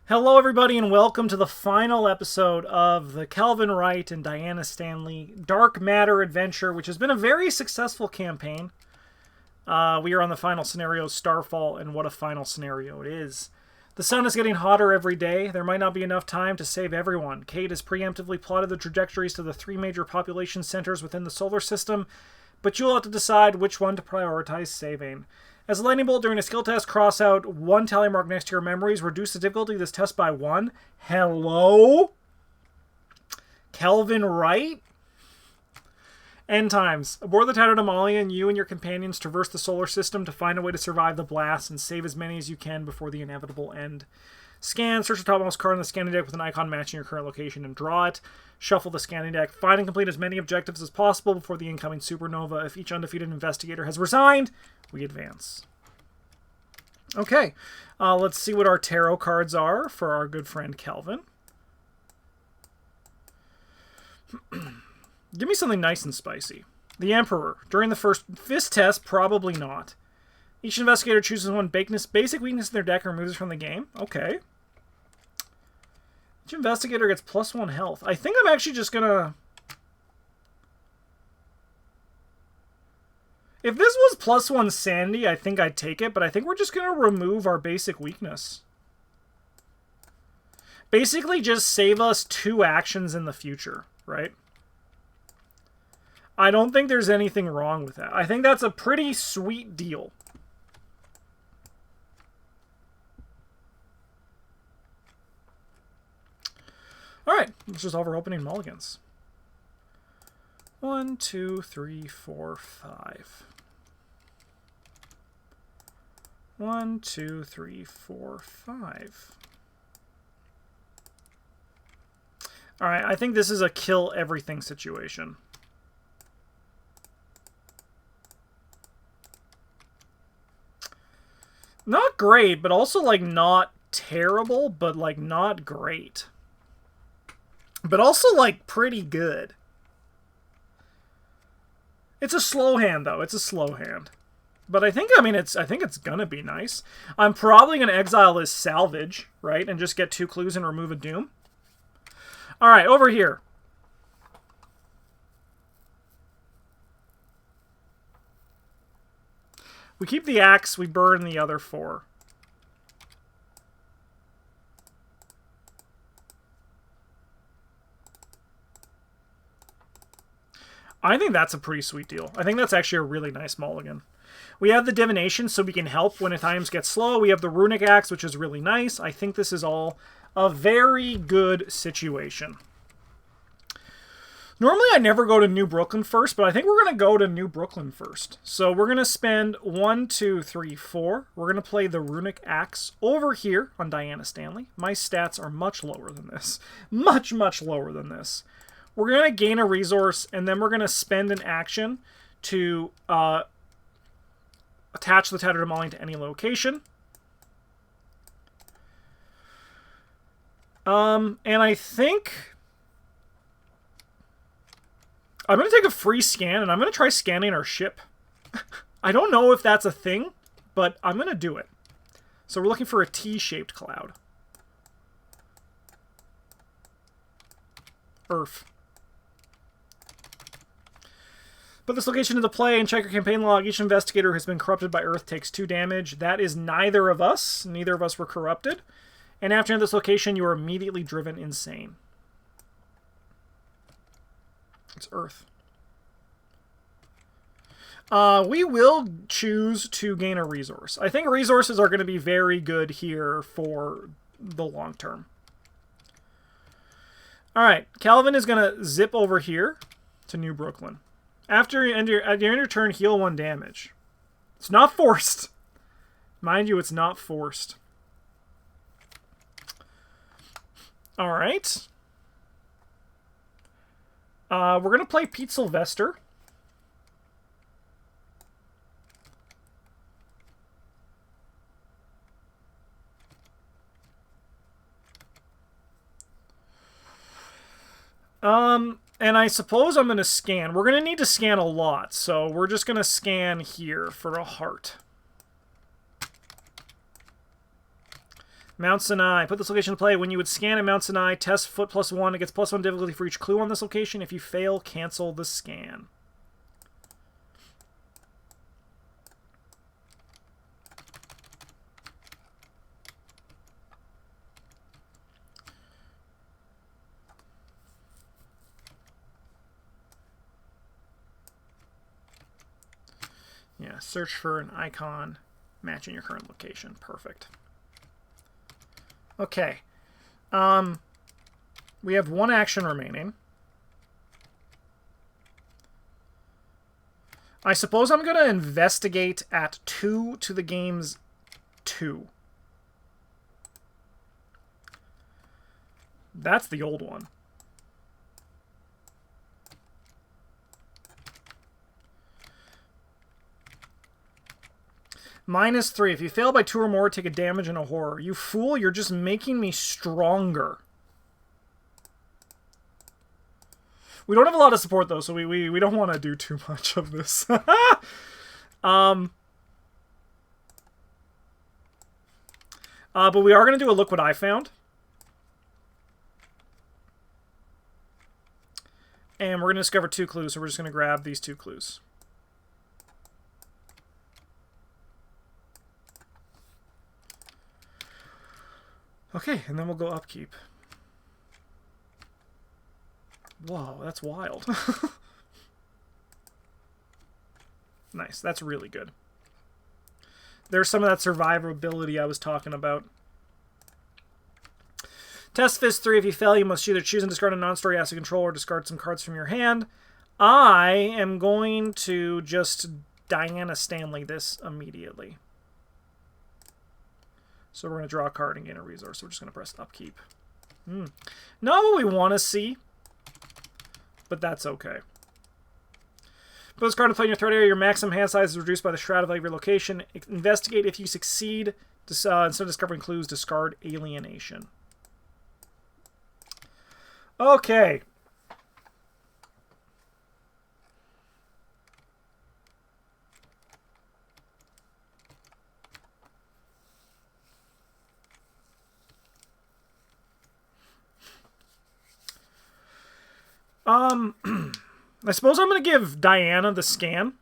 Hello, everybody, and welcome to the final episode of the Kelvin Wright and Diana Stanley Dark Matter adventure, which has been a very successful campaign. We are on the final scenario, Starfall, and what a final scenario it is. The sun is getting hotter every day. There might not be enough time to save everyone. Kate has preemptively plotted the trajectories to the 3 major population centers within the solar system, but you'll have to decide which one to prioritize saving. As a lightning bolt during a skill test, cross out 1 tally mark next to your memories. Reduce the difficulty of this test by 1. Hello? Kelvin Wright? End times. Aboard the Tatterdemalion, you and your companions traverse the solar system to find a way to survive the blast and save as many as you can before the inevitable end. Scan, search the topmost card on the scanning deck with an icon matching your current location and draw it. Shuffle the scanning deck. Find and complete as many objectives as possible before the incoming supernova. If each undefeated investigator has resigned, we advance. Okay, let's see what our tarot cards are for our good friend Kelvin. Give me something nice and spicy. The Emperor. During the first fist test, probably not. Each investigator chooses one basic weakness in their deck and removes it from the game. Okay. Each investigator gets +1 health. I think I'm actually just gonna... If this was +1 sanity, I think I'd take it, but I think we're just gonna remove our basic weakness. Basically just save us 2 actions in the future, right? I don't think there's anything wrong with that. I think that's a pretty sweet deal. Alright, let's just over opening mulligans. 1, 2, 3, 4, 5. 1, 2, 3, 4, 5. Alright, I think this is a kill everything situation. Not great, but also, like, not terrible, but, like, not great. But also, like, pretty good. It's a slow hand, though. It's a slow hand. But I think it's gonna be nice. I'm probably gonna exile this salvage, right? And just get 2 clues and remove a doom. Alright, over here. We keep the axe, we burn the other 4. I think that's a pretty sweet deal. I think that's actually a really nice mulligan. We have the divination, so we can help when times get slow. We have the runic axe, which is really nice. I think this is all a very good situation. Normally, I never go to New Brooklyn first, but I think we're going to go to New Brooklyn first. So we're going to spend 1, 2, 3, 4. We're going to play the runic axe over here on Diana Stanley. My stats are much lower than this. Much, much lower than this. We're going to gain a resource, and then we're going to spend an action to attach the Tatterdemalion to any location. And I think I'm going to take a free scan, and I'm going to try scanning our ship. I don't know if that's a thing, but I'm going to do it. So we're looking for a T-shaped cloud. Earth. Put this location into play and check your campaign log. Each investigator who has been corrupted by Earth takes 2 damage. That is neither of us. Neither of us were corrupted. And after entering this location, you are immediately driven insane. It's Earth. We will choose to gain a resource. I think resources are going to be very good here for the long term. Alright, Calvin is going to zip over here to New Brooklyn. After you end your turn, heal 1 damage. It's not forced. Mind you, it's not forced. Alright. We're going to play Pete Sylvester. And I suppose I'm going to scan. We're going to need to scan a lot, so we're just going to scan here for a heart. Mount Sinai. Put this location to play. When you would scan at Mount Sinai, test foot +1. It gets +1 difficulty for each clue on this location. If you fail, cancel the scan. Yeah, search for an icon matching your current location. Perfect. Okay. We have one action remaining. I suppose I'm going to investigate at 2 to the game's 2. That's the old one. -3. If you fail by 2 or more, take a damage in a horror. You fool, you're just making me stronger. We don't have a lot of support, though, so we don't want to do too much of this. But we are going to do a look what I found. And we're going to discover 2 clues, so we're just going to grab these 2 clues. Okay, and then we'll go upkeep. Whoa, that's wild. Nice, that's really good. There's some of that survivability I was talking about. Test Fist 3. If you fail, you must either choose and discard a non-story asset control or discard some cards from your hand. I am going to just Diana Stanley this immediately. So we're going to draw a card and gain a resource. We're just going to press upkeep. Not what we want to see, but that's okay. Put this card to play in your threat area. Your maximum hand size is reduced by the shroud of every location. Investigate. If you succeed, instead of discovering clues, discard alienation. Okay. I suppose I'm going to give Diana the scan.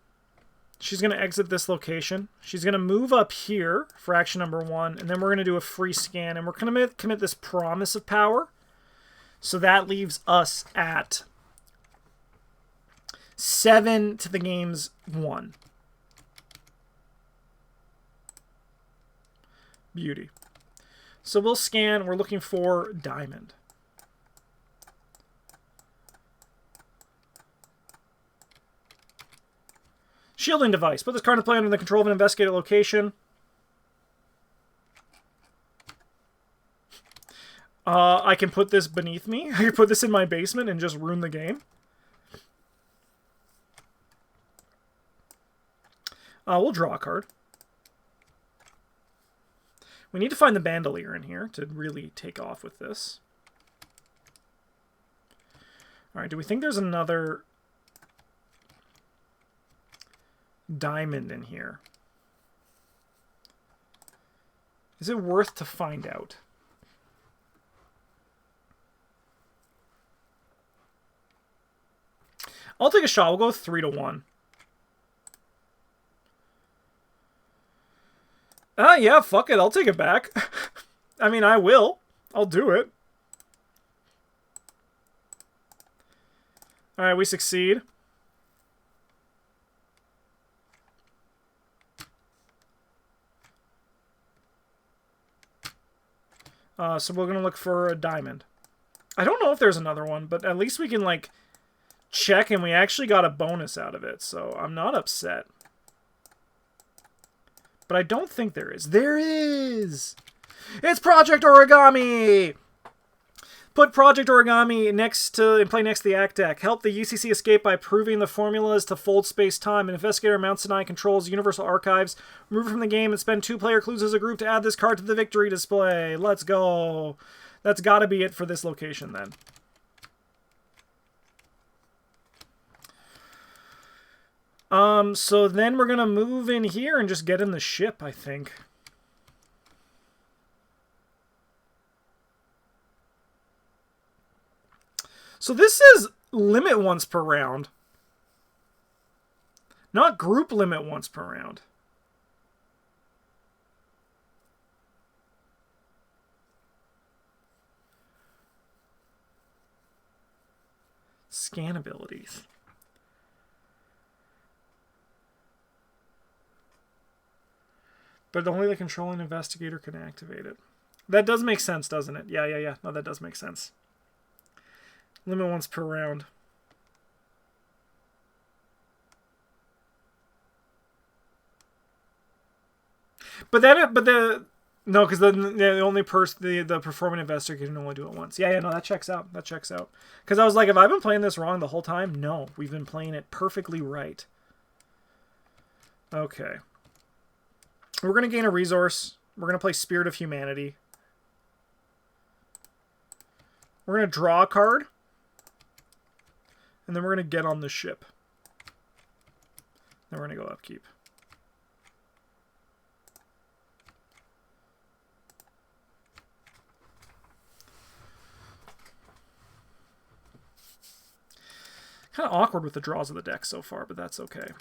She's going to exit this location. She's going to move up here for action number 1, and then we're going to do a free scan, and we're going to commit this promise of power. So that leaves us at 7 to the game's 1. Beauty. So we'll scan. We're looking for diamond. Shielding device. Put this card in play under the control of an investigated location. I can put this beneath me. I can put this in my basement and just ruin the game. We'll draw a card. We need to find the bandolier in here to really take off with this. Alright, do we think there's another diamond in here? Is it worth to find out? I'll take a shot. We'll go 3 to 1. Yeah, fuck it. I'll take it back. I mean, I will. I'll do it. Alright, we succeed. So we're going to look for a diamond. I don't know if there's another one, but at least we can, like, check, and we actually got a bonus out of it, so I'm not upset. But I don't think there is. There is! It's Project Origami! Put Project Origami in play next to the Act deck. Help the UCC escape by proving the formulas to fold space-time. An investigator Mount Sinai controls Universal Archives. Remove it from the game and spend 2 player clues as a group to add this card to the victory display. Let's go. That's got to be it for this location, then. So then we're going to move in here and just get in the ship, I think. So this says limit once per round. Not group limit once per round. Scan abilities. But only the controlling investigator can activate it. That does make sense, doesn't it? Yeah. No, that does make sense. Limit once per round. But no, because the only person, the performing investigator can only do it once. Yeah, no, that checks out. That checks out. Because I was like, have I been playing this wrong the whole time? No, we've been playing it perfectly right. Okay. We're going to gain a resource. We're going to play Spirit of Humanity. We're going to draw a card. And then we're going to get on the ship. Then we're going to go upkeep. Kind of awkward with the draws of the deck so far, but that's okay.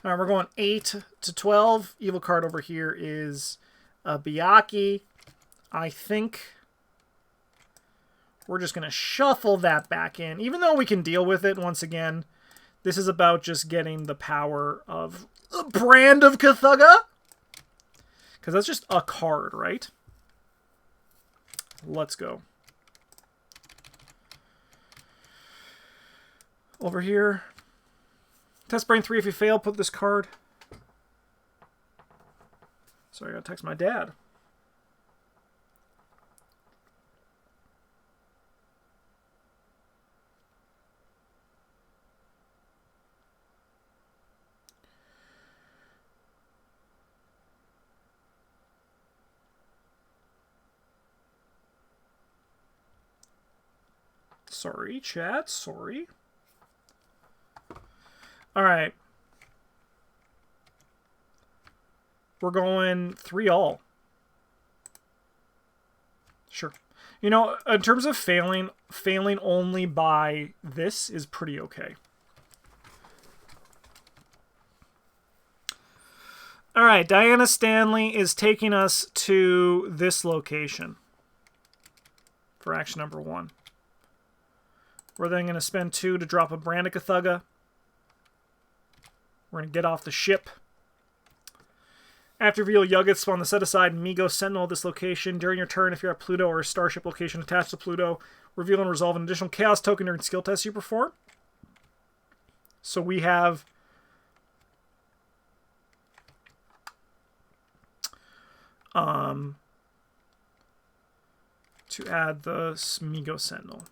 All right, we're going 8 to 12. Evil card over here is Byakhee. I think we're just going to shuffle that back in. Even though we can deal with it once again, this is about just getting the power of the Brand of Cthugha. Because that's just a card, right? Let's go. Over here. Test Brain 3 if you fail, put this card. Sorry, I gotta text my dad. Sorry, chat, sorry. All right. We're going 3-all. Sure. You know, in terms of failing only by this is pretty okay. All right, Diana Stanley is taking us to this location for action number 1. We're then going to spend 2 to drop a Brand of Cthugha. We're going to get off the ship. After reveal, Yuggets spawn the set-aside Migo Sentinel at this location. During your turn, if you're at Pluto or a starship location attached to Pluto, reveal and resolve an additional Chaos token during skill tests you perform. So we have to add the Migo Sentinel.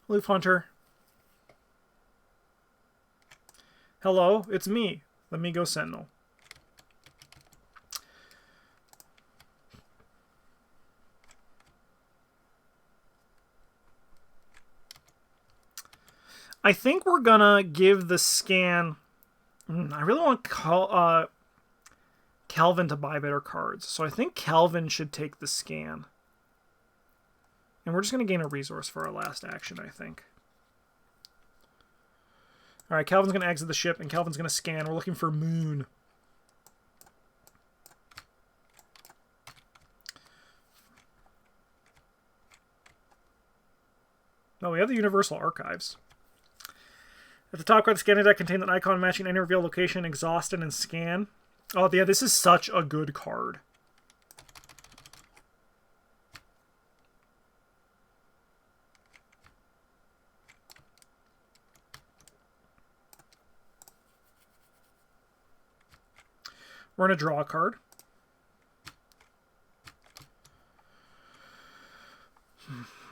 Leaf Hunter. Hello, it's me, the Migo Sentinel. I think we're gonna give the scan. I really want Calvin to buy better cards, so I think Calvin should take the scan. And we're just going to gain a resource for our last action, I think. All right, Calvin's going to exit the ship, and Calvin's going to scan. We're looking for Moon. No, we have the Universal Archives. At the top card, the scanning deck contains an icon matching any reveal location, exhausted, and scan. Oh, yeah, this is such a good card. We're going to draw a card.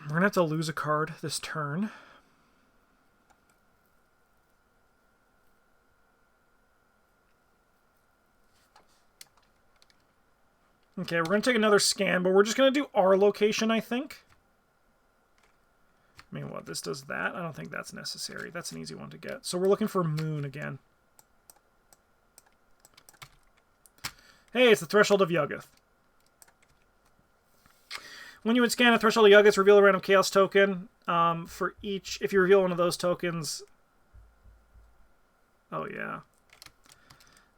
We're going to have to lose a card this turn. Okay, we're going to take another scan, but we're just going to do our location, I think. I mean, what, this does that? I don't think that's necessary. That's an easy one to get. So we're looking for Moon again. Hey, it's the Threshold of Yuggoth. When you would scan a Threshold of Yuggoth, reveal a random Chaos token. For each, if you reveal one of those tokens... Oh, yeah.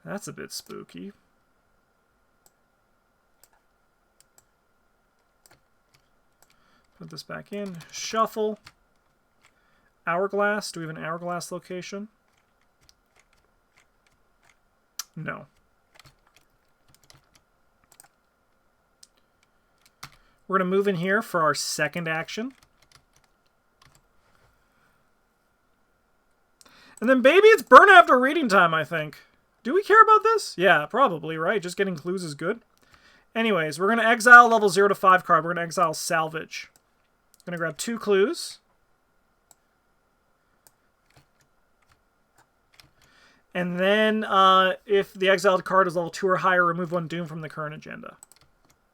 That's a bit spooky. Put this back in. Shuffle. Hourglass. Do we have an Hourglass location? No. We're going to move in here for our second action. And then, baby, it's burn after reading time, I think. Do we care about this? Yeah, probably, right? Just getting clues is good. Anyways, we're going to exile level 0 to 5 card. We're going to exile Salvage. Going to grab 2 clues. And then, if the exiled card is level 2 or higher, remove 1 Doom from the current agenda.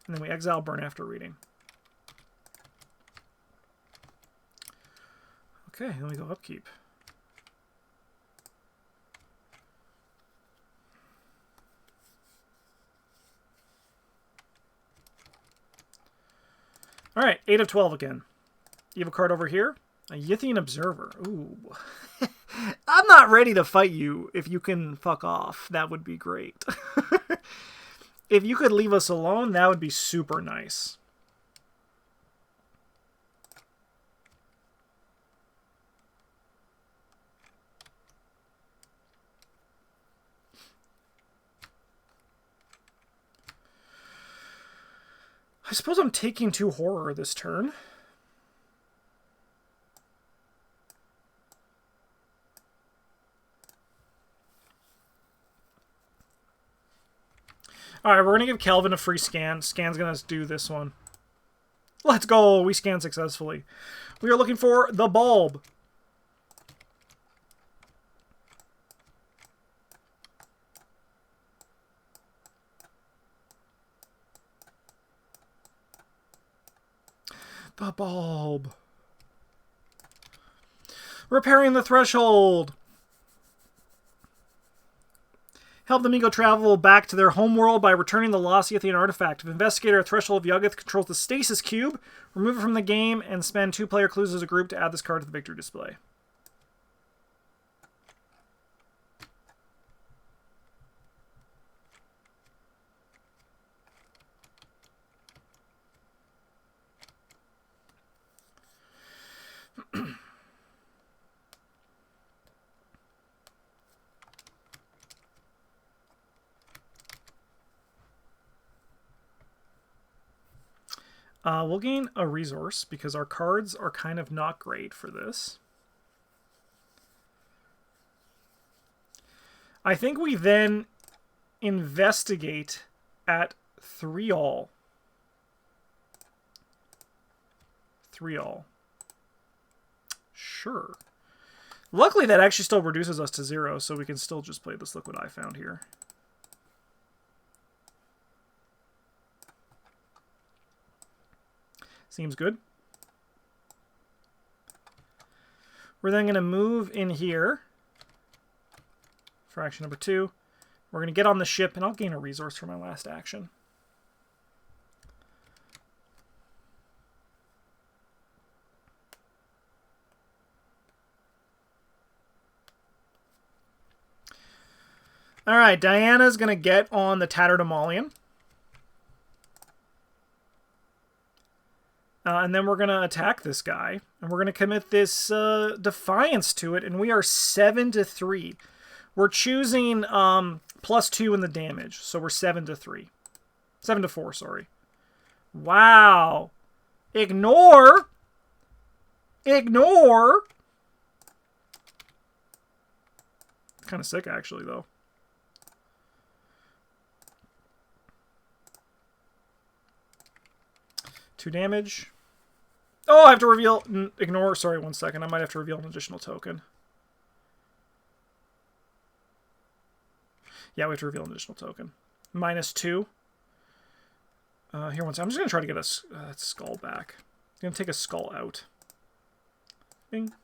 And then we exile Burn after reading. Okay, then we go Upkeep. Alright, 8 of 12 again. Evil card over here. A Yithian Observer. Ooh. I'm not ready to fight you. If you can fuck off, that would be great. If you could leave us alone, that would be super nice. I suppose I'm taking 2 horror this turn. Alright, we're going to give Kelvin a free scan. Scan's going to do this one. Let's go! We scanned successfully. We are looking for the bulb. The bulb. Repairing the threshold. Help them go travel back to their homeworld by returning the lost Yithian artifact. If Investigator Threshold of Yuggoth controls the Stasis Cube, remove it from the game and spend 2 player clues as a group to add this card to the victory display. We'll gain a resource because our cards are kind of not great for this. I think we then investigate at 3-all. 3-all. Sure. Luckily, that actually still reduces us to 0, so we can still just play this Liquid Eye Found here. Seems good. We're then going to move in here for action number 2. We're going to get on the ship, and I'll gain a resource for my last action. All right, Diana's going to get on the Tattered Emolian. And then we're going to attack this guy. And we're going to commit this Defiance to it. And we are 7-3. We're choosing +2 in the damage. So we're 7-3. 7-4, sorry. Wow. Ignore. Ignore. Kind of sick, actually, though. Two damage. Oh, I have to reveal... Ignore. Sorry, 1 second. I might have to reveal an additional token. Yeah, we have to reveal an additional token. -2. Here, 1 second. I'm just going to try to get a skull back. I'm going to take a skull out. Bing.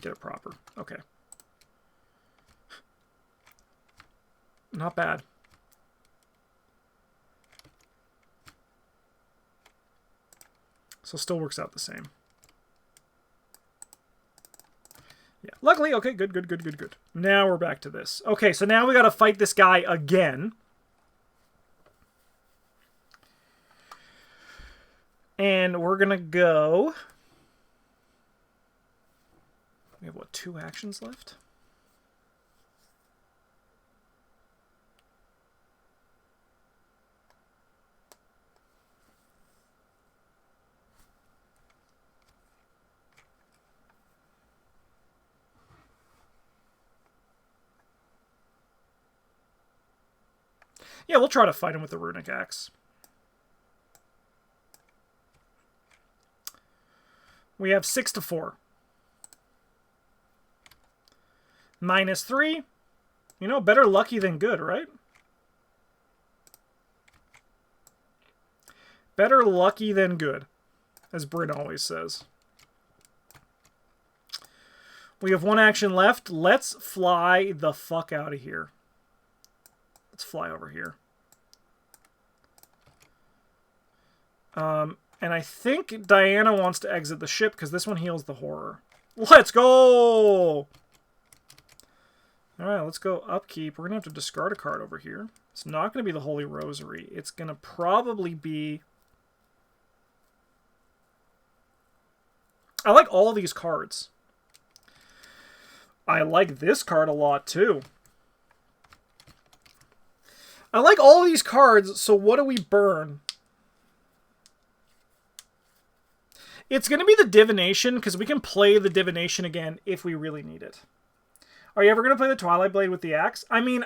Get it proper. Okay. Not bad. So still works out the same. Yeah. Luckily, okay, good, good, good, good, good. Now we're back to this. Okay, so now we got to fight this guy again. And we're going to go... We have, what, 2 actions left? Yeah, we'll try to fight him with the Runic Axe. We have 6 to 4. -3. You know, better lucky than good, right? Better lucky than good, as Bryn always says. We have 1 action left. Let's fly the fuck out of here. Let's fly over here. And I think Diana wants to exit the ship because this one heals the horror. Let's go! Alright, let's go upkeep. We're going to have to discard a card over here. It's not going to be the Holy Rosary. It's going to probably be... I like all these cards. I like this card a lot, too. I like all these cards, so what do we burn? It's going to be the Divination, because we can play the Divination again if we really need it. Are you ever going to play the Twilight Blade with the axe? I mean,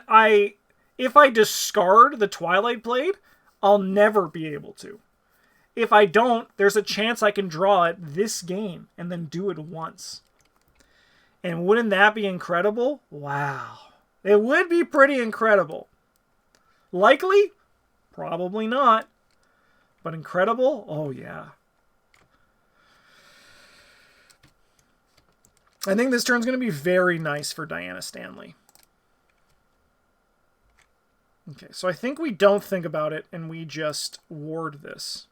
if I discard the Twilight Blade, I'll never be able to. If I don't, there's a chance I can draw it this game and then do it once. And wouldn't that be incredible? Wow. It would be pretty incredible. Likely? Probably not. But incredible? Oh, yeah. I think this turn's going to be very nice for Diana Stanley. Okay, so I think we don't think about it and we just ward this.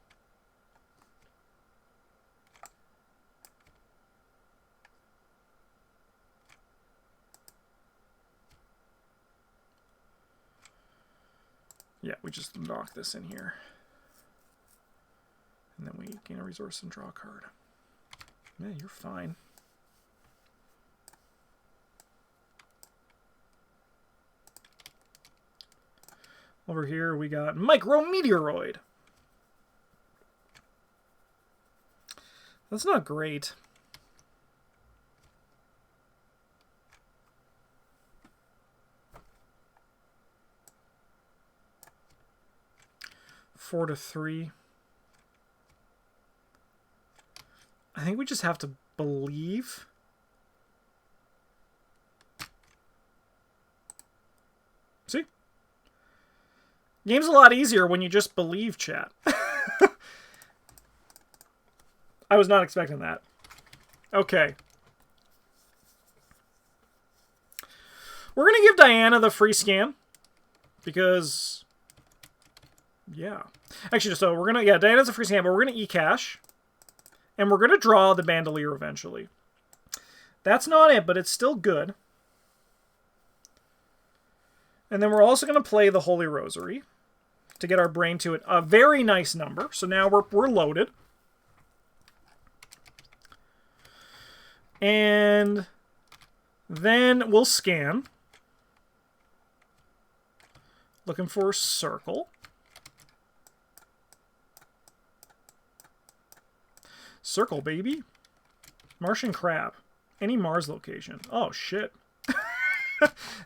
Yeah, we just knock this in here. And then we gain a resource and draw a card. Yeah, you're fine. Over here we got Micrometeoroid. That's not great. Four to 3. I think we just have to believe. See? Game's a lot easier when you just believe, chat. I was not expecting that. Okay. We're going to give Diana the free scan. Because... yeah. Actually, so we're going to... yeah, Diana's a free scan, but we're going to e-cash. And we're going to draw the Bandolier eventually. That's not it, but it's still good. And then we're also going to play the Holy Rosary to get our brain to it. A very nice number. So now we're loaded. And then we'll scan. Looking for circle. Circle, baby. Martian crab. Any Mars location. Oh, shit.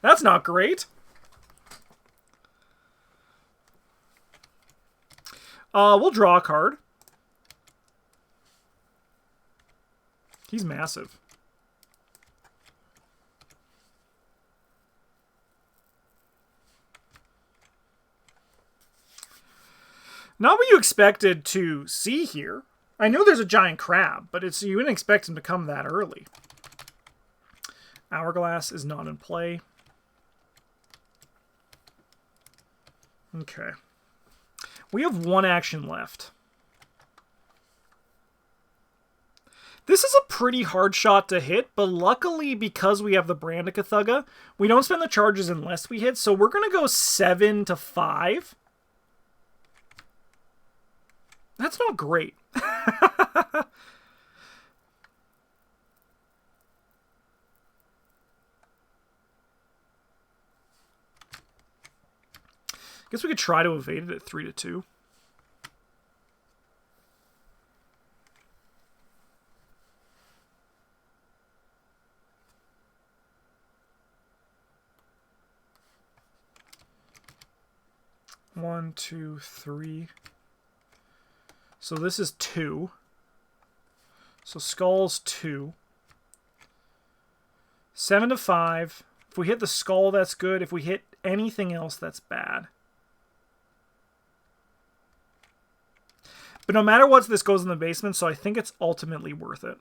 That's not great. We'll draw a card. He's massive. Not what you expected to see here. I know there's a giant crab, but you wouldn't expect him to come that early. Hourglass is not in play. Okay. We have 1 action left. This is a pretty hard shot to hit, but luckily, because we have the Brandicathuga, we don't spend the charges unless we hit, so we're going to go 7 to 5. That's not great. Guess we could try to evade it at 3 to 2. One, two, three. So this is 2. So skull's 2. 7 to 5. If we hit the skull, that's good. If we hit anything else, that's bad. But no matter what, this goes in the basement, so I think it's ultimately worth it.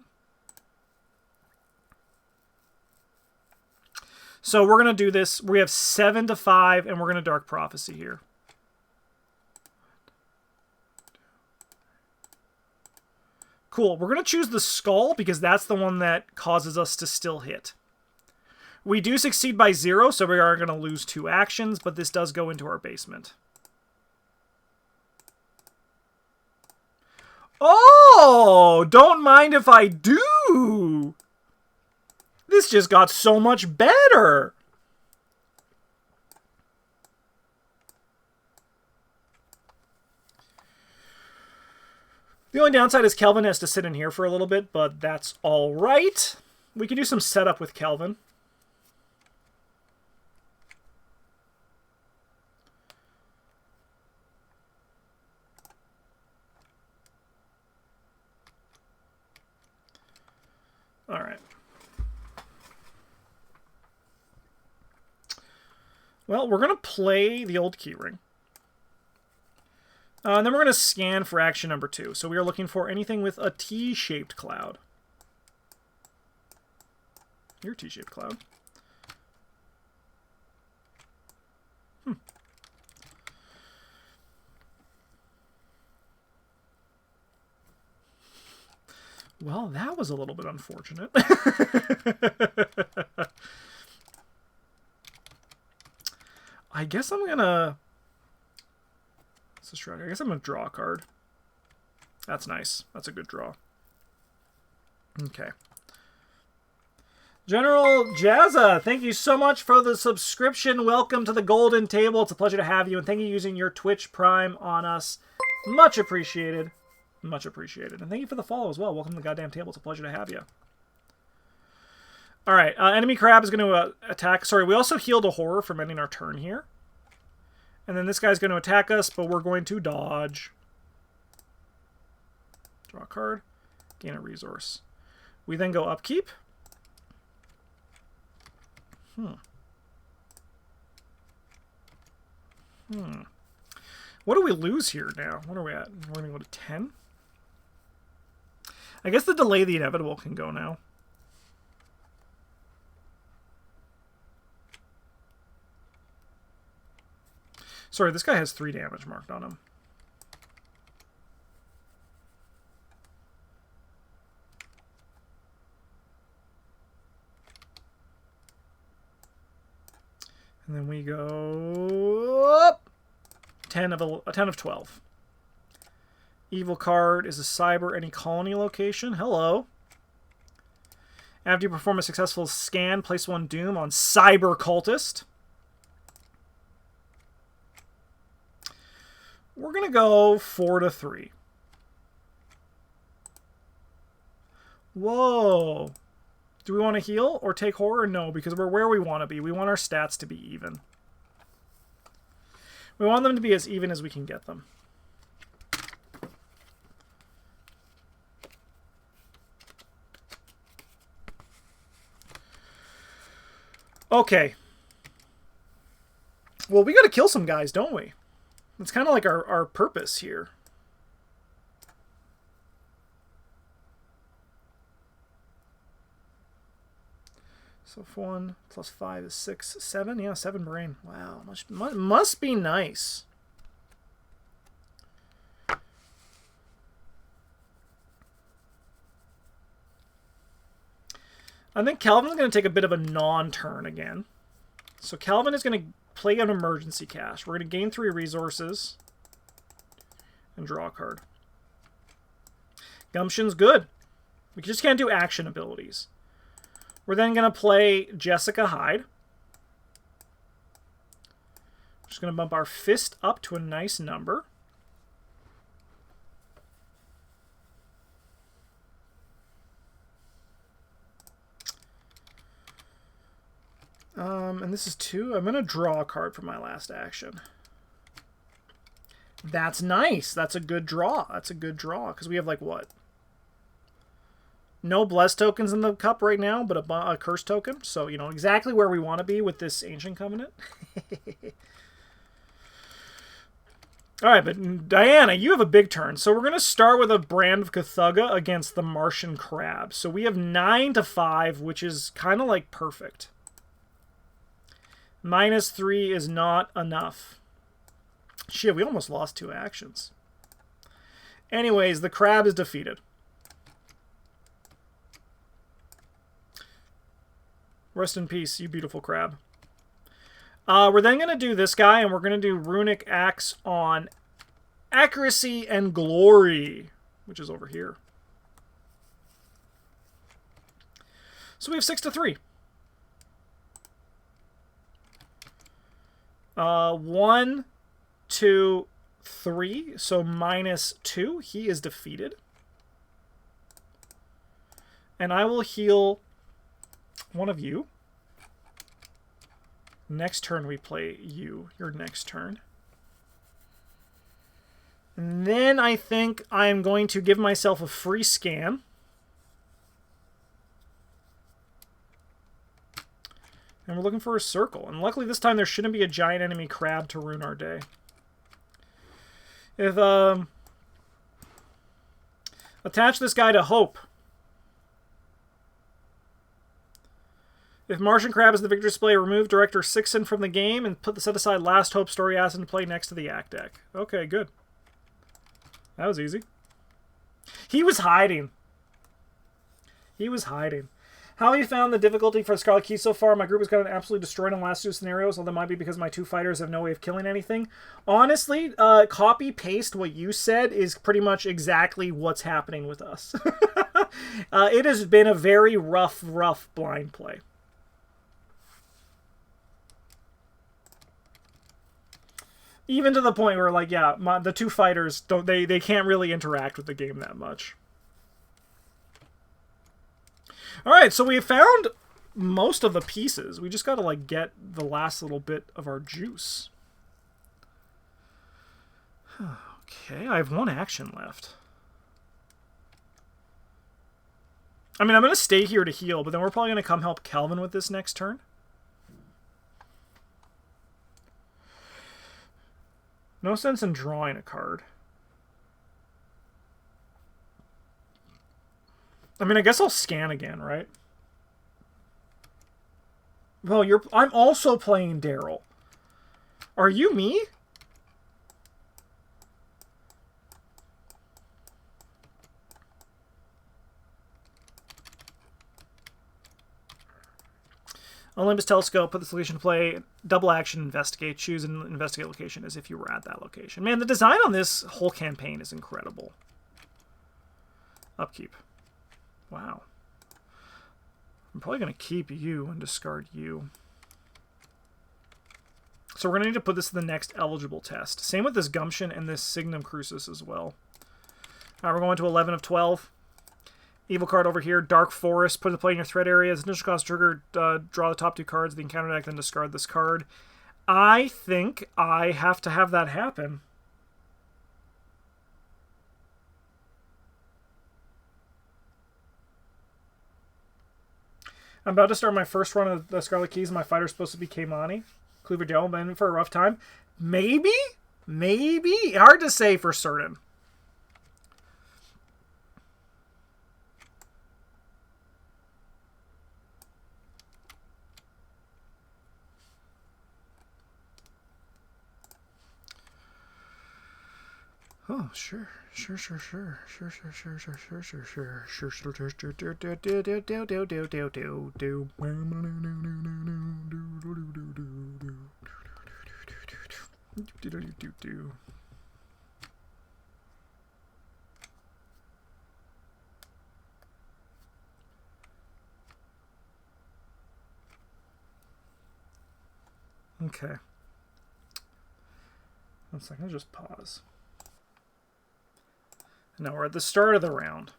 So we're going to do this. We have 7 to 5, and we're going to Dark Prophecy here. Cool. We're going to choose the skull because that's the one that causes us to still hit. We do succeed by 0, so we are going to lose 2 actions, but this does go into our basement. Oh, don't mind if I do. This just got so much better. The only downside is Kelvin has to sit in here for a little bit, but that's all right. We can do some setup with Kelvin. All right. Well, we're going to play the old keyring. And then we're going to scan for action number 2. So we are looking for anything with a T-shaped cloud. Your T-shaped cloud. Well, that was a little bit unfortunate. I guess I'm gonna... I guess I'm gonna draw a card. That's nice. That's a good draw. Okay. General Jazza, thank you so much for the subscription. Welcome to the Golden Table. It's a pleasure to have you, and thank you for using your Twitch Prime on us. Much appreciated. Much appreciated. And thank you for the follow as well. Welcome to the goddamn table. It's a pleasure to have you. Alright, enemy crab is going to attack. Sorry, we also healed a horror from ending our turn here. And then this guy's going to attack us, but we're going to dodge. Draw a card. Gain a resource. We then go upkeep. What do we lose here now? What are we at? We're going to go to 10? I guess the delay the inevitable can go now. Sorry, this guy has 3 damage marked on him. And then we go up. 10 of 12. Evil card is a cyber any colony location. Hello. After you perform a successful scan, place 1 doom on cyber cultist. We're going to go 4 to 3. Whoa. Do we want to heal or take horror? No, because we're where we want to be. We want our stats to be even. We want them to be as even as we can get them. Okay. Well, we got to kill some guys, don't we? It's kind of like our purpose here. So 1 plus 5 is 6, 7. Yeah, 7 brain. Wow, must be nice. I think Calvin's going to take a bit of a non-turn again. So Calvin is going to play an emergency cache. We're going to gain 3 resources and draw a card. Gumption's good. We just can't do action abilities. We're then going to play Jessica Hyde. Just going to bump our fist up to a nice number. And this is 2. I'm going to draw a card for my last action. That's nice. That's a good draw. That's a good draw. Because we have, like, what? No Bless tokens in the cup right now, but a Curse token. So, you know, exactly where we want to be with this Ancient Covenant. Alright, but Diana, you have a big turn. So we're going to start with a Brand of Cthugha against the Martian Crab. So we have 9 to 5, which is kind of like perfect. -3 is not enough. Shit, we almost lost 2 actions. Anyways, the crab is defeated. Rest in peace, you beautiful crab. We're then going to do this guy, and we're going to do Runic Axe on Accuracy and Glory, which is over here. So we have 6 to 3. 1, 2, 3. So -2. He is defeated. And I will heal one of you. Next turn we play you. Your next turn. And then I think I'm going to give myself a free scan. And we're looking for a circle. And luckily this time there shouldn't be a giant enemy crab to ruin our day. If, attach this guy to Hope. If Martian Crab is the victory display, remove Director Sixon from the game and put the set aside Last Hope story ass into play next to the Act deck. Okay, good. That was easy. He was hiding. He was hiding. How have you found the difficulty for Scarlet Key so far? My group has gotten absolutely destroyed in the last 2 scenarios, although that might be because my 2 fighters have no way of killing anything. Honestly, copy-paste what you said is pretty much exactly what's happening with us. It has been a very rough blind play. Even to the point where, like, yeah, the 2 fighters, they can't really interact with the game that much. Alright, so we found most of the pieces. We just gotta, like, get the last little bit of our juice. Okay, I have 1 action left. I mean, I'm gonna stay here to heal, but then we're probably gonna come help Calvin with this next turn. No sense in drawing a card. I mean, I guess I'll scan again, right? Well, I'm also playing Daryl. Are you me? Olympus Telescope, put this location to play, double action, investigate, choose an investigate location as if you were at that location. Man, the design on this whole campaign is incredible. Upkeep. Wow. I'm probably going to keep you and discard you. So we're going to need to put this to the next eligible test. Same with this Gumption and this Signum Crucis as well. We're going to 11 of 12. Evil card over here, Dark Forest. Put the play in your threat area. As initial cost trigger, draw the top 2 cards of the encounter deck, then discard this card. I think I have to have that happen. I'm about to start my first run of the Scarlet Keys. My fighter's supposed to be Keimani. Cleaver Dale, been for a rough time. Maybe? Maybe? Hard to say for certain. Oh, sure. Sure. Okay. 1 second, I'll just pause. Now we're at the start of the round.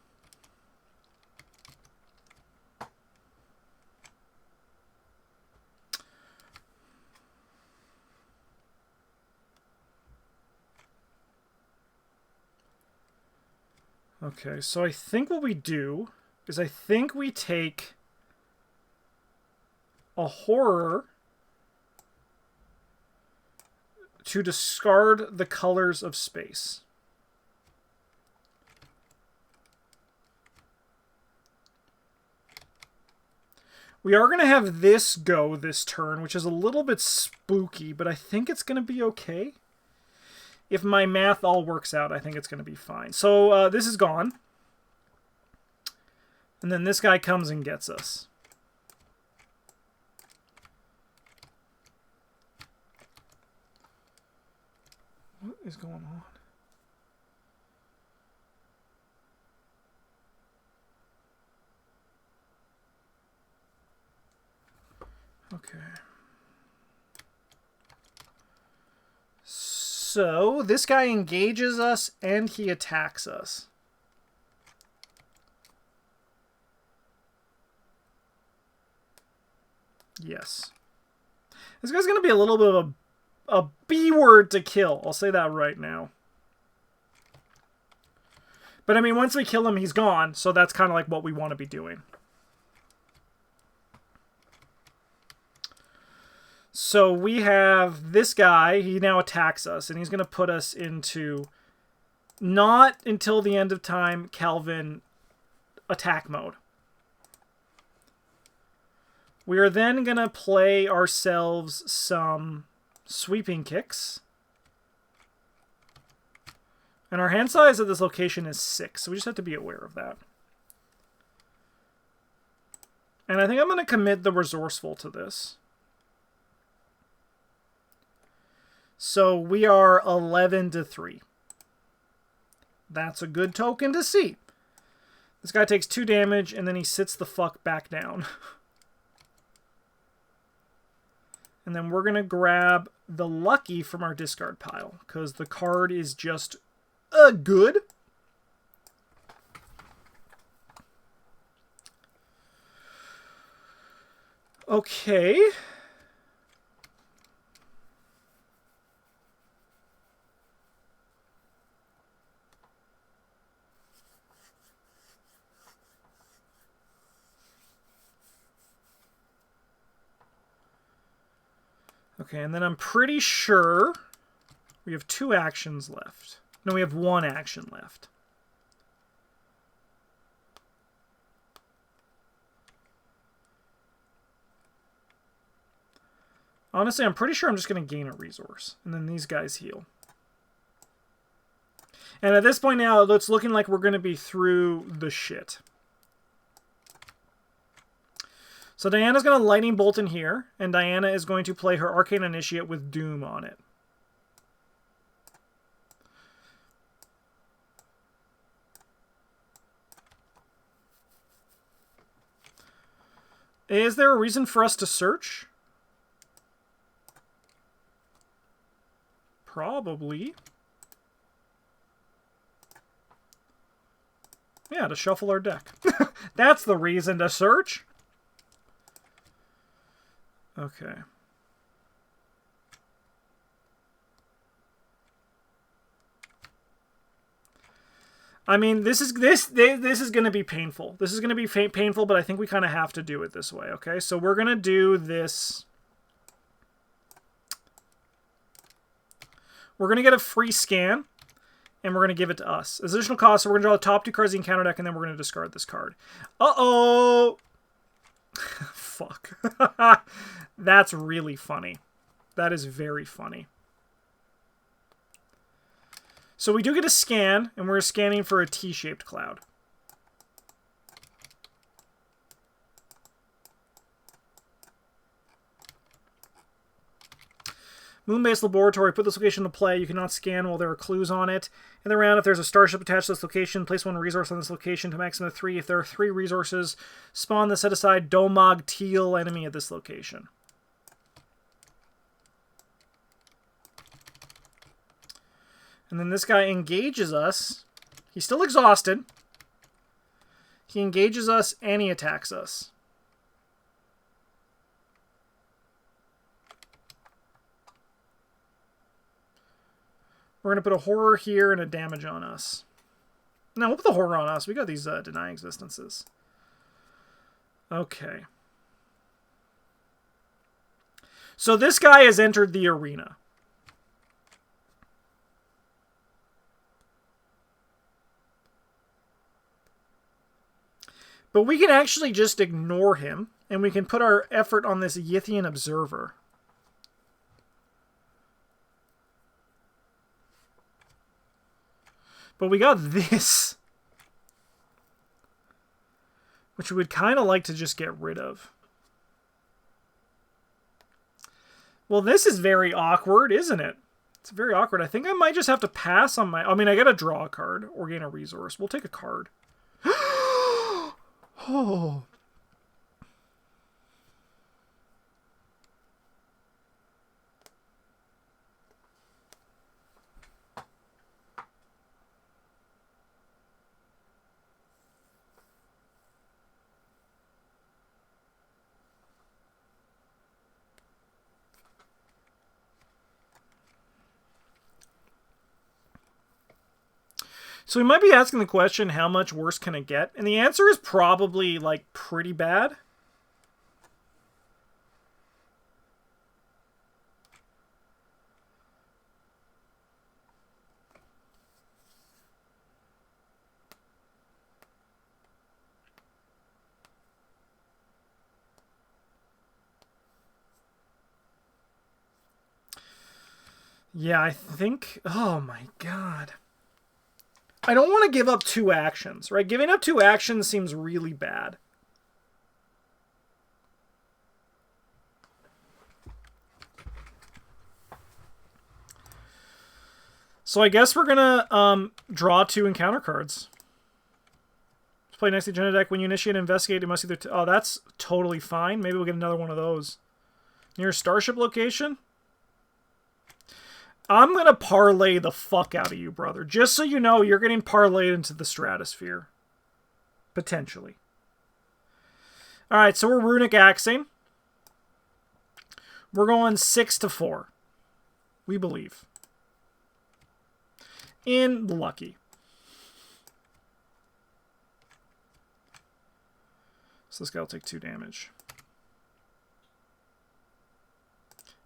Okay, so I think what we do is I think we take a horror to discard the colors of space. We are going to have this go this turn, which is a little bit spooky, but I think it's going to be okay. If my math all works out, I think it's going to be fine. So this is gone. And then this guy comes and gets us. What is going on? Okay. So this guy engages us and he attacks us. Yes. This guy's going to be a little bit of a B word to kill. I'll say that right now. But I mean, once we kill him, he's gone. So that's kind of like what we want to be doing. So we have this guy. He now attacks us. And he's going to put us into not until the end of time Calvin attack mode. We are then going to play ourselves some sweeping kicks. And our hand size at this location is 6, so we just have to be aware of that. And I think I'm going to commit the resourceful to this. So we are 11-3. That's a good token to see. This guy takes 2 damage, and then he sits the fuck back down. And then we're going to grab the Lucky from our discard pile, because the card is just good. Okay. Okay, and then I'm pretty sure we have 2 actions left. No, we have 1 action left. Honestly, I'm pretty sure I'm just going to gain a resource. And then these guys heal. And at this point now, it's looking like we're going to be through the shit. So Diana's going to Lightning Bolt in here, and Diana is going to play her Arcane Initiate with Doom on it. Is there a reason for us to search? Probably. Yeah, to shuffle our deck. That's the reason to search. Okay. I mean, this is going to be painful. This is going to be painful, but I think we kind of have to do it this way, okay? So we're going to do this. We're going to get a free scan, and we're going to give it to us. As additional cost, so we're going to draw the top 2 cards of the encounter deck, and then we're going to discard this card. Uh-oh! Fuck. That's really funny. That is very funny. So we do get a scan, and we're scanning for a T-shaped cloud. Moon-based laboratory. Put this location into play. You cannot scan while there are clues on it. In the round, if there's a starship attached to this location, place 1 resource on this location to a maximum of 3. If there are 3 resources, spawn the set-aside Domog Teal enemy at this location. And then this guy engages us. He's still exhausted. He engages us and he attacks us. We're going to put a horror here and a damage on us. No, we'll put the horror on us. We got these deny existences. Okay. So this guy has entered the arena. But we can actually just ignore him, and we can put our effort on this Yithian observer. But we got this, which we would kind of like to just get rid of. Well, this is very awkward, isn't it? It's very awkward. I think I might just have to pass on my... I mean, I got to draw a card or gain a resource. We'll take a card. Oh. So we might be asking the question, how much worse can it get? And the answer is probably, like, pretty bad. Yeah, I think... Oh, my God. I don't want to give up 2 actions, right? Giving up 2 actions seems really bad. So I guess we're going to draw 2 encounter cards. Play next to the agenda deck. When you initiate and investigate, it must either... Oh, that's totally fine. Maybe we'll get another one of those. Near a starship location? I'm going to parlay the fuck out of you, brother. Just so you know, you're getting parlayed into the stratosphere. Potentially. Alright, so we're runic axing. We're going 6 to 4. We believe. In the lucky. So this guy will take 2 damage.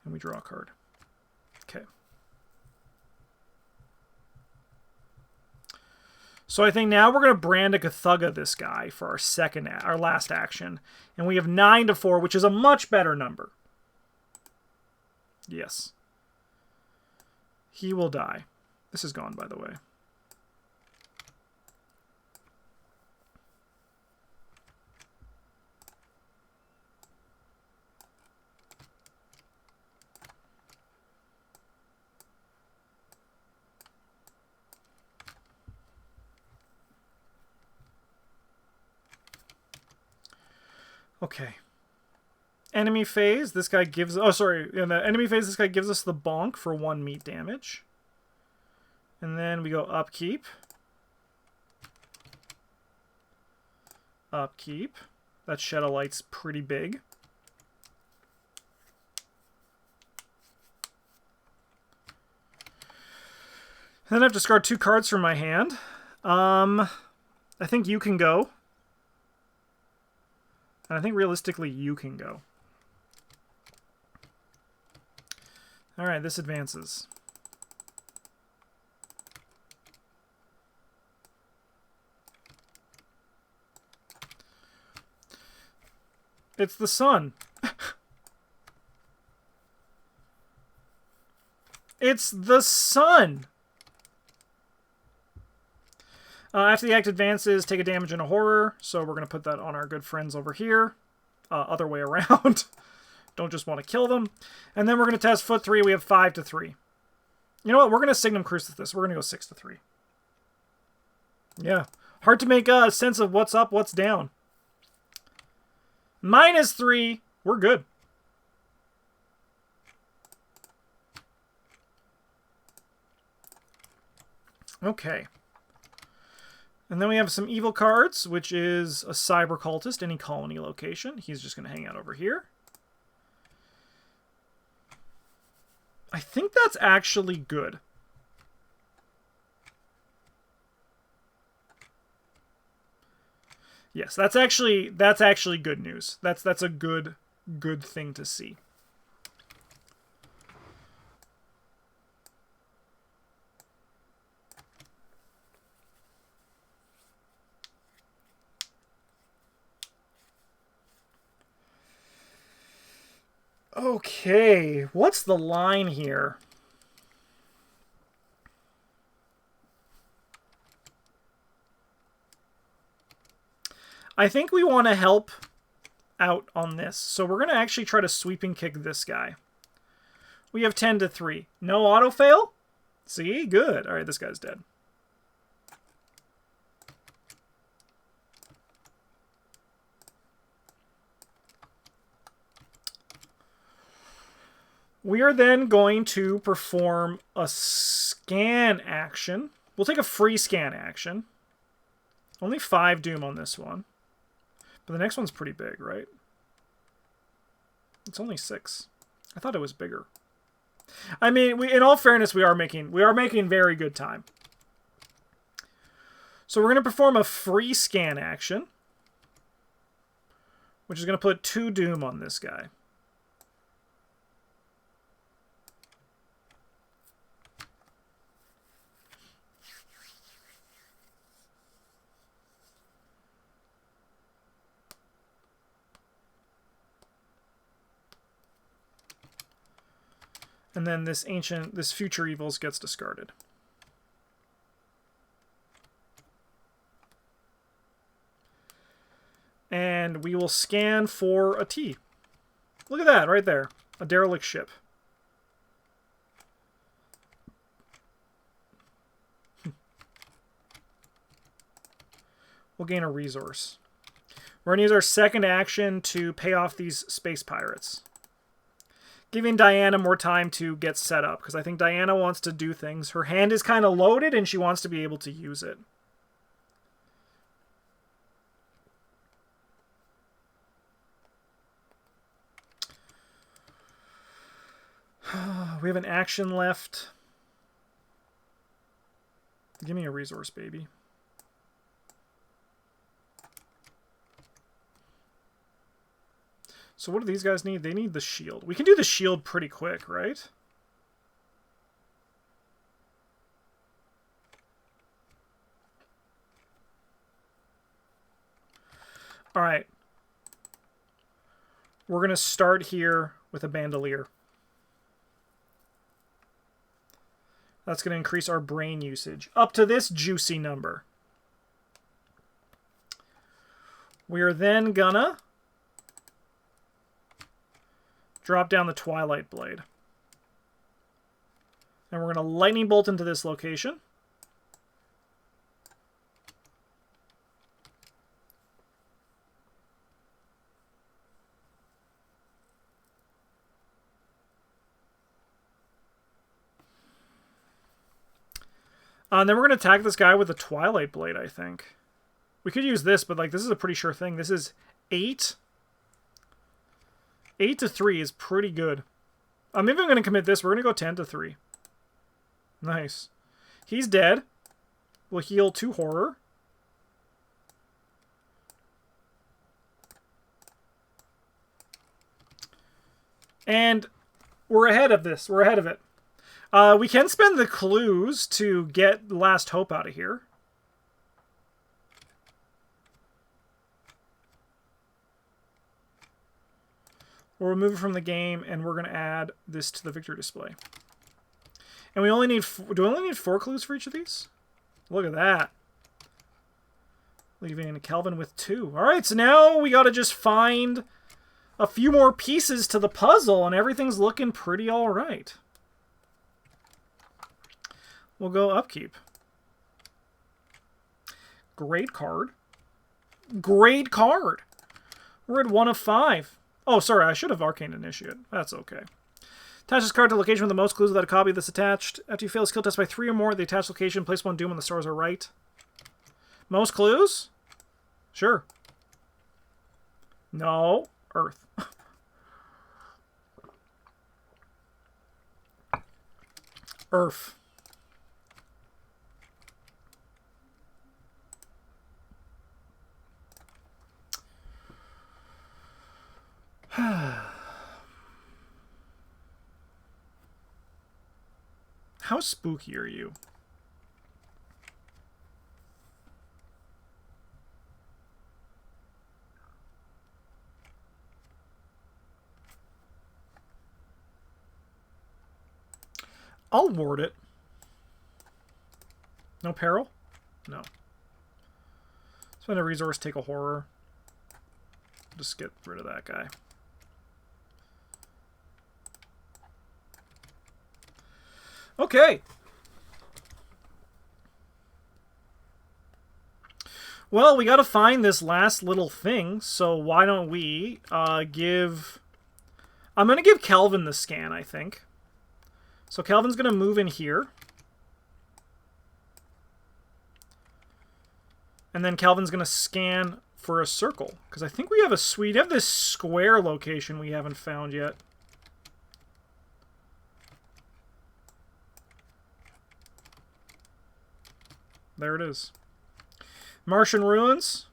And we draw a card. Okay. So I think now we're going to brand a Cthugga this guy for our last action. And we have 9 to 4, which is a much better number. Yes. He will die. This is gone, by the way. Okay. Enemy phase, this guy gives... Oh, sorry. In the enemy phase, this guy gives us the bonk for 1 meat damage. And then we go upkeep. Upkeep. That Shadow Light's pretty big. Then I have to discard 2 cards from my hand. I think you can go. And I think realistically you can go. Alright, this advances. It's the sun. It's the sun. After the act advances, take a damage in a horror. So we're going to put that on our good friends over here. Other way around. Don't just want to kill them. And then we're going to test foot 3. We have 5 to 3. You know what? We're going to Signum Crucis this. We're going to go 6 to 3. Yeah. Hard to make a sense of what's up, what's down. -3. We're good. Okay. And then we have some evil cards, which is a cyber cultist, any colony location. He's just going to hang out over here. I think that's actually good. Yes, that's actually good news. That's a good thing to see. Okay, what's the line here? I think we want to help out on this. So we're going to actually try to sweeping kick this guy. We have 10 to 3. No auto fail? See? Good. All right, this guy's dead. We are then going to perform a scan action. We'll take a free scan action. Only 5 doom on this one. But the next one's pretty big, right? It's only 6. I thought it was bigger. I mean, in all fairness, we are making very good time. So we're going to perform a free scan action, which is going to put 2 doom on this guy. And then this future evils gets discarded. And we will scan for a T. Look at that right there. A derelict ship. We'll gain a resource. We're going to use our second action to pay off these space pirates. Giving Diana more time to get set up, because I think Diana wants to do things. Her hand is kind of loaded, and she wants to be able to use it. We have an action left. Give me a resource, baby. So what do these guys need? They need the shield. We can do the shield pretty quick, right? All right. We're going to start here with a bandolier. That's going to increase our brain usage up to this juicy number. We are then gonna drop down the Twilight Blade. And we're going to lightning bolt into this location. And then we're going to attack this guy with the Twilight Blade, I think. We could use this, but like this is a pretty sure thing. This is 8. 8 to 3 is pretty good. Maybe I'm going to commit this. We're going to go 10 to 3. Nice. He's dead. We'll heal 2 horror. And we're ahead of this. We're ahead of it. We can spend the clues to get Last Hope out of here. We'll remove it from the game, and we're going to add this to the victory display. And we only need... Do we only need 4 clues for each of these? Look at that. leaving Kelvin with 2. All right, so now we got to just find a few more pieces to the puzzle, and everything's looking pretty all right. We'll go upkeep. Great card. Great card. We're at 1 of 5. Oh, sorry, I should have Arcane Initiate. That's okay. Attach this card to the location with the most clues without a copy that's attached. After you fail a skill test by 3 or more at the attached location, place 1 Doom when the stars are right. Most clues? Sure. No. Earth. Earth. How spooky are you? I'll ward it. No peril? No. Spend a resource, take a horror. Just get rid of that guy. Okay. Well, we got to find this last little thing, so why don't we give... I'm going to give Kelvin the scan, I think. So Kelvin's going to move in here. And then Kelvin's going to scan for a circle, because I think we have this square location we haven't found yet. There it is. Martian Ruins.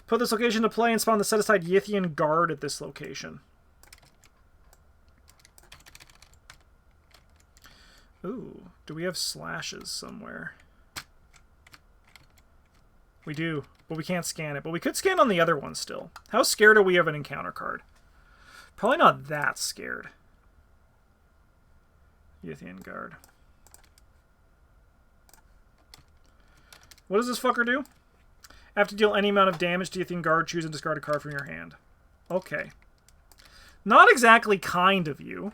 Put this location to play and spawn the set-aside Yithian Guard at this location. Ooh, do we have slashes somewhere? We do, but we can't scan it. But we could scan on the other one still. How scared are we of an encounter card? Probably not that scared. Yithian Guard. What does this fucker do? After deal any amount of damage to Yithian Guard, choose and discard a card from your hand. Okay. Not exactly kind of you.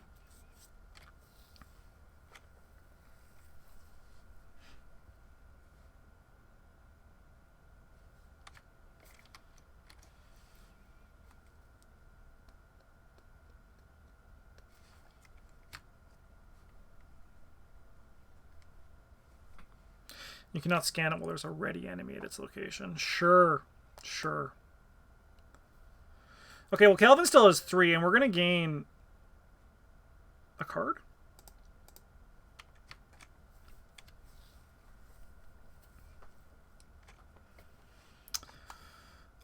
You cannot scan it while there's a ready enemy at its location. Sure. Sure. Okay, well, Kelvin still has 3, and we're going to gain a card?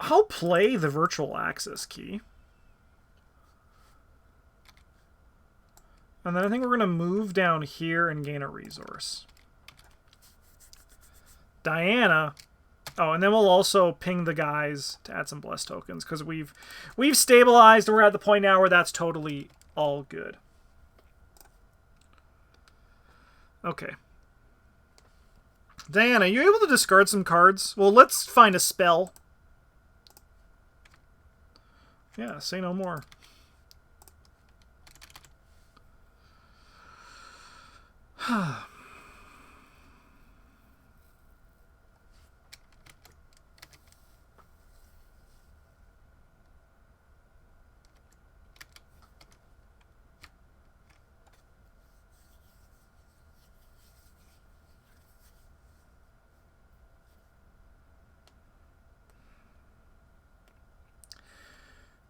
I'll play the virtual access key. And then I think we're going to move down here and gain a resource. Diana. Oh, and then we'll also ping the guys to add some blessed tokens, because we've stabilized and we're at the point now where that's totally all good. Okay. Diana, are you able to discard some cards? Well, let's find a spell. Yeah, say no more.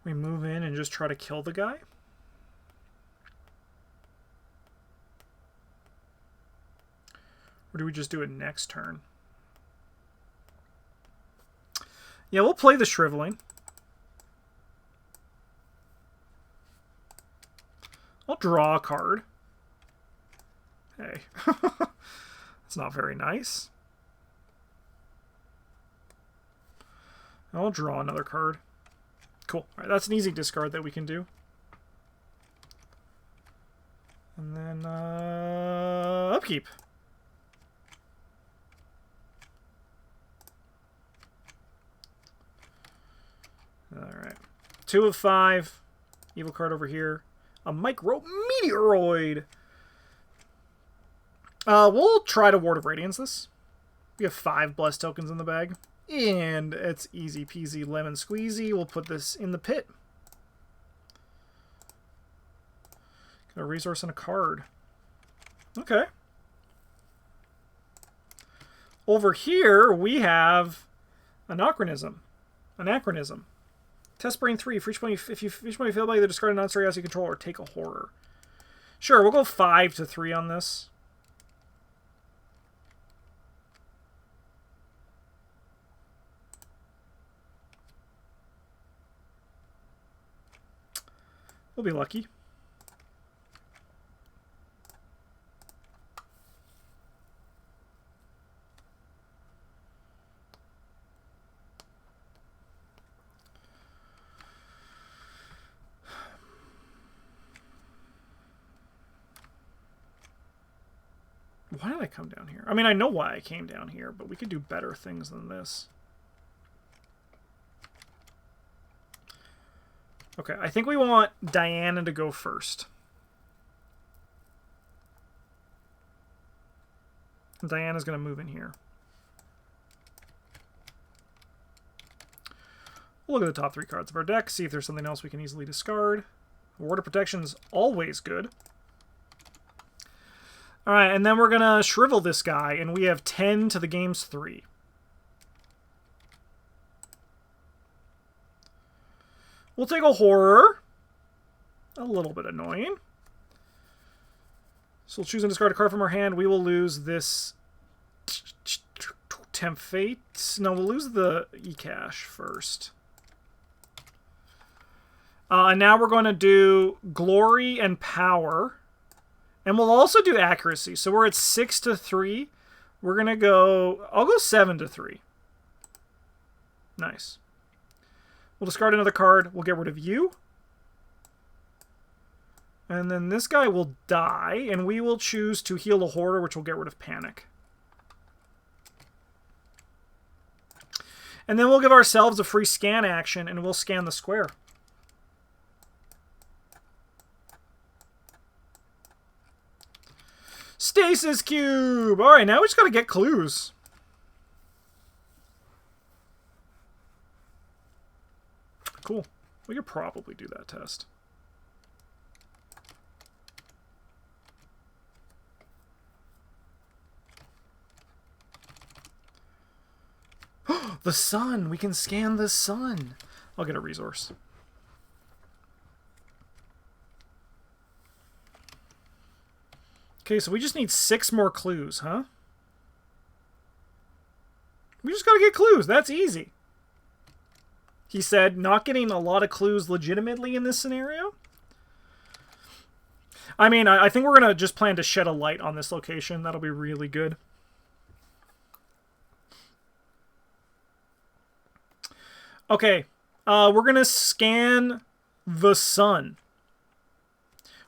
We move in and just try to kill the guy? Or do we just do it next turn? Yeah, we'll play the Shriveling. I'll draw a card. Hey. That's not very nice. I'll draw another card. Cool. All right, that's an easy discard that we can do. And then upkeep. 2 of 5. Evil card over here. A Micro Meteoroid. We'll try to Ward of Radiance this. We have 5 Blessed tokens in the bag. And it's easy peasy lemon squeezy. We'll put this in the pit. Got a resource and a card. Okay. Over here, we have Anachronism. Test Brain 3. For each one if you fail by either discard a non-story as you control or take a horror. Sure, we'll go 5 to 3 on this. We'll be lucky. Why did I come down here? I mean, I know why I came down here, but we could do better things than this. Okay, I think we want Diana to go first. Diana's going to move in here. We'll look at the top 3 cards of our deck, see if there's something else we can easily discard. Ward of Protection's always good. Alright, and then we're going to shrivel this guy, and we have 10 to the game's 3. We'll take a horror. A little bit annoying. So we'll choose and discard a card from our hand. We will lose this Tempt Fate. No, we'll lose the E-Cash first. And now we're going to do Glory and Power. And we'll also do Accuracy. So we're at 6 to 3. We're going to go... I'll go 7 to 3. Nice. We'll discard another card. We'll get rid of you. And then this guy will die. And we will choose to heal a horror, which will get rid of Panic. And then we'll give ourselves a free scan action, and we'll scan the square. Stasis Cube! Alright, now we just gotta get clues. Cool. We could probably do that test. The sun! We can scan the sun! I'll get a resource. Okay, so we just need 6 more clues, huh? We just gotta get clues. That's easy. He said, not getting a lot of clues legitimately in this scenario. I mean, I think we're gonna just plan to shed a light on this location. That'll be really good. Okay, we're gonna scan the sun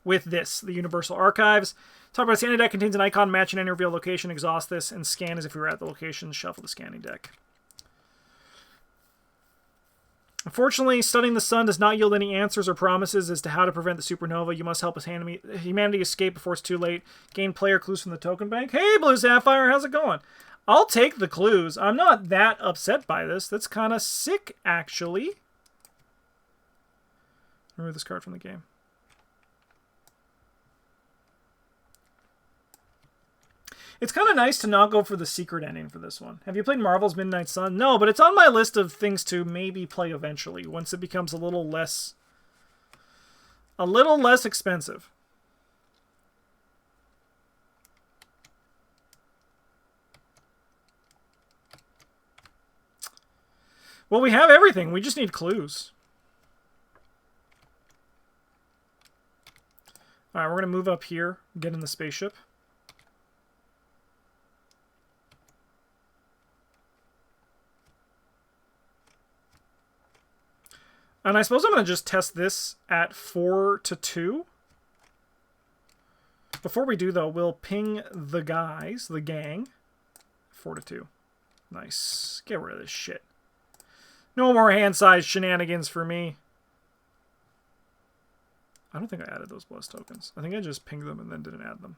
with this, the Universal Archives. Top of the scanning deck contains an icon matching any revealed location. Exhaust this and scan as if we were at the location. Shuffle the scanning deck. Unfortunately, studying the sun does not yield any answers or promises as to how to prevent the supernova. You must help humanity escape before it's too late. Gain player clues from the token bank. Hey, Blue Sapphire, how's it going? I'll take the clues. I'm not that upset by this. That's kind of sick, actually. Remove this card from the game. It's kind of nice to not go for the secret ending for this one. Have you played Marvel's Midnight Sun? No, but it's on my list of things to maybe play eventually, once it becomes a little less expensive. Well, we have everything. We just need clues. All right, we're going to move up here, get in the spaceship. And I suppose I'm going to just test this at 4 to 2. Before we do, though, we'll ping the guys, the gang. 4 to 2. Nice. Get rid of this shit. No more hand-sized shenanigans for me. I don't think I added those bless tokens. I think I just pinged them and then didn't add them.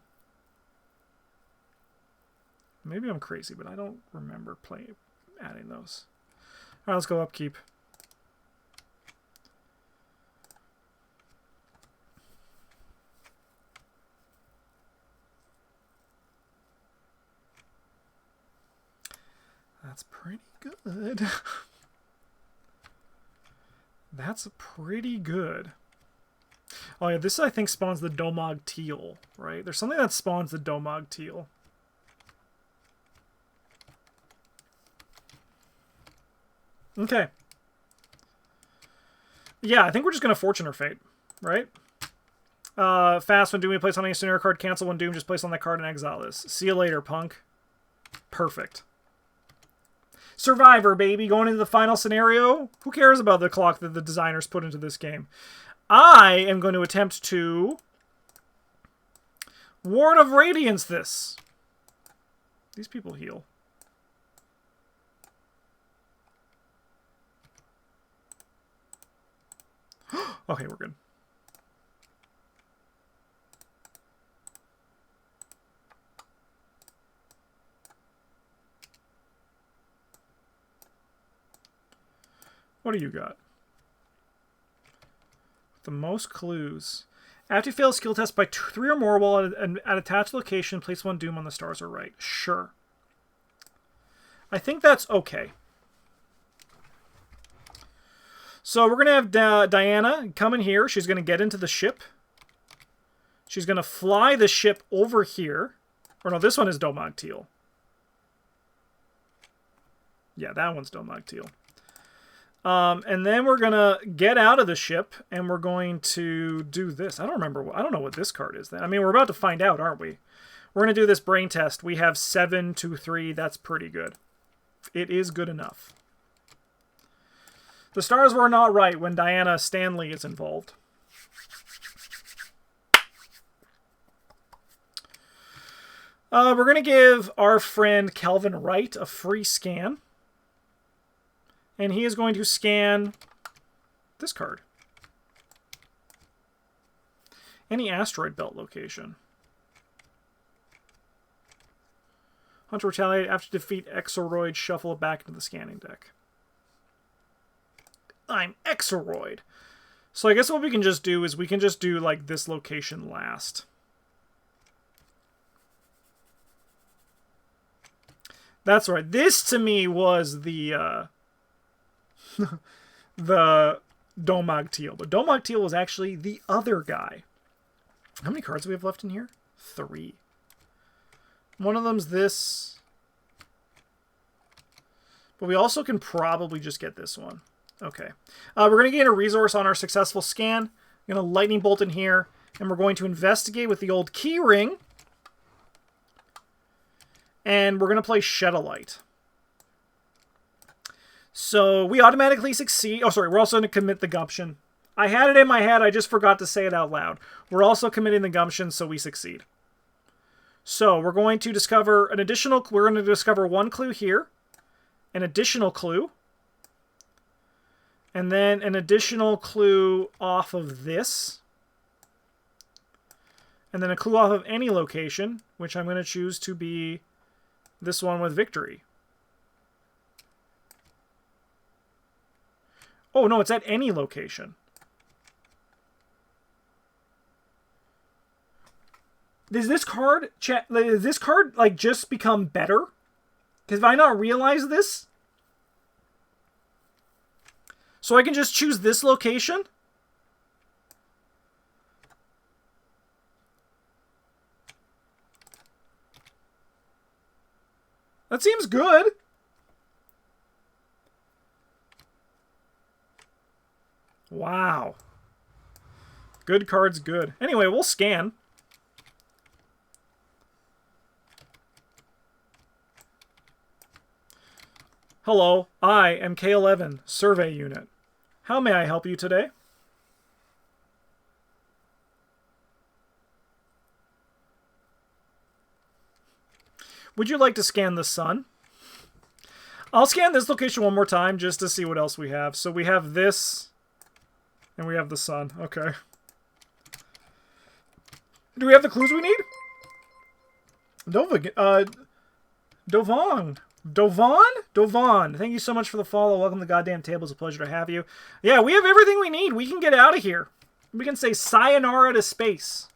Maybe I'm crazy, but I don't remember adding those. All right, let's go upkeep. That's pretty good. That's pretty good. Oh yeah, this I think spawns the Domog Teal, right? There's something that spawns the Domog Teal. Okay. Yeah, I think we're just going to Fortune or Fate, right? Fast, when Doom, you place on a scenario card. Cancel when Doom, just place on that card and exile this. See you later, punk. Perfect. Survivor, baby, going into the final scenario. Who cares about the clock that the designers put into this game? I am going to attempt to Ward of Radiance this. These people heal. Okay, we're good. What do you got? The most clues. After you fail a skill test by 3 or more while at an attached location, place 1 Doom on the stars or right. Sure. I think that's okay. So we're going to have Diana come in here. She's going to get into the ship. She's going to fly the ship over here. Or no, this one is Domog Teal. Yeah, that one's Domog Teal. And then we're going to get out of the ship, and we're going to do this. I don't know what this card is. I mean, we're about to find out, aren't we? We're going to do this brain test. We have 7, 2, 3. That's pretty good. It is good enough. The stars were not right when Diana Stanley is involved. We're going to give our friend Calvin Wright a free scan. And he is going to scan this card. Any asteroid belt location. Hunter retaliate after defeat Exoroid, shuffle it back into the scanning deck. I'm Exoroid. So I guess what we can just do is we can just do like this location last. That's right. This to me was the the Domog Teal. But Domog Teal was actually the other guy. How many cards do we have left in here? 3. One of them's this. But we also can probably just get this one. Okay. We're going to gain a resource on our successful scan. We're going to lightning bolt in here. And we're going to investigate with the old key ring. And we're going to play Shed a Light. So we automatically succeed. Oh, sorry. We're also going to commit the gumption. I had it in my head. I just forgot to say it out loud. We're also committing the gumption, so we succeed. So we're going to discover an additional... We're going to discover 1 clue here. An additional clue. And then an additional clue off of this. And then a clue off of any location, which I'm going to choose to be this one with victory. Oh, no, it's at any location. Does this card, like, just become better? Have I not realized this? So I can just choose this location? That seems good. Wow. Good card's good. Anyway, we'll scan. Hello, I am K11, Survey Unit. How may I help you today? Would you like to scan the sun? I'll scan this location one more time just to see what else we have. So we have this, and we have the sun. Okay. Do we have the clues we need? Dovon. Dovon. Thank you so much for the follow. Welcome to the goddamn table. It's a pleasure to have you. Yeah, we have everything we need. We can get out of here. We can say sayonara to space.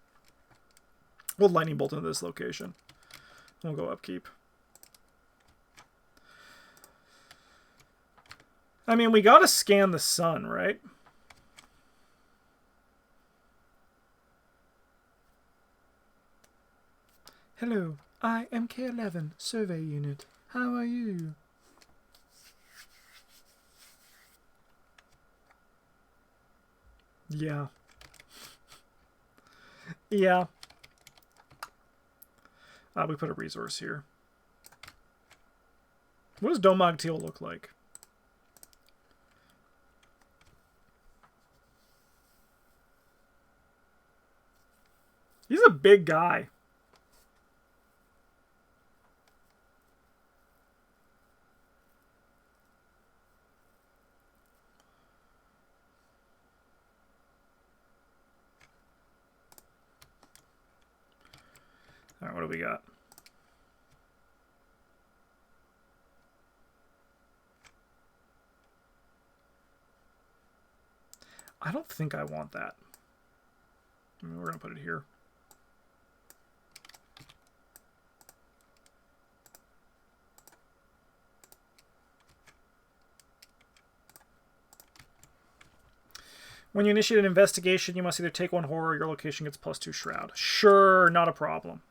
We'll lightning bolt into this location. We'll go upkeep. I mean, we gotta scan the sun, right? Hello, I am K11, survey unit. How are you? Yeah. Yeah. We put a resource here. What does Domag Teal look like? He's a big guy. All right, what do we got? I don't think I want that. I mean, we're going to put it here. When you initiate an investigation, you must either take one horror or your location gets +2 shroud. Sure, not a problem.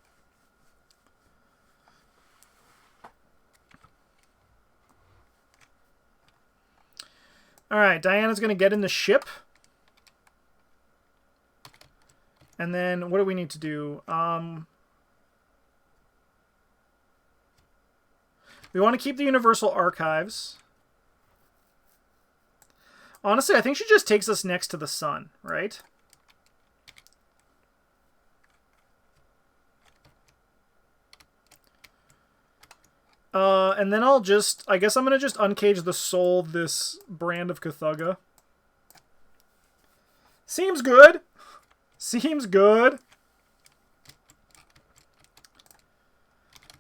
Alright, Diana's going to get in the ship. And then, what do we need to do? We want to keep the Universal Archives. Honestly, I think she just takes us next to the sun, right? And then I guess I'm going to just uncage the soul this brand of Cthugha. Seems good. Seems good.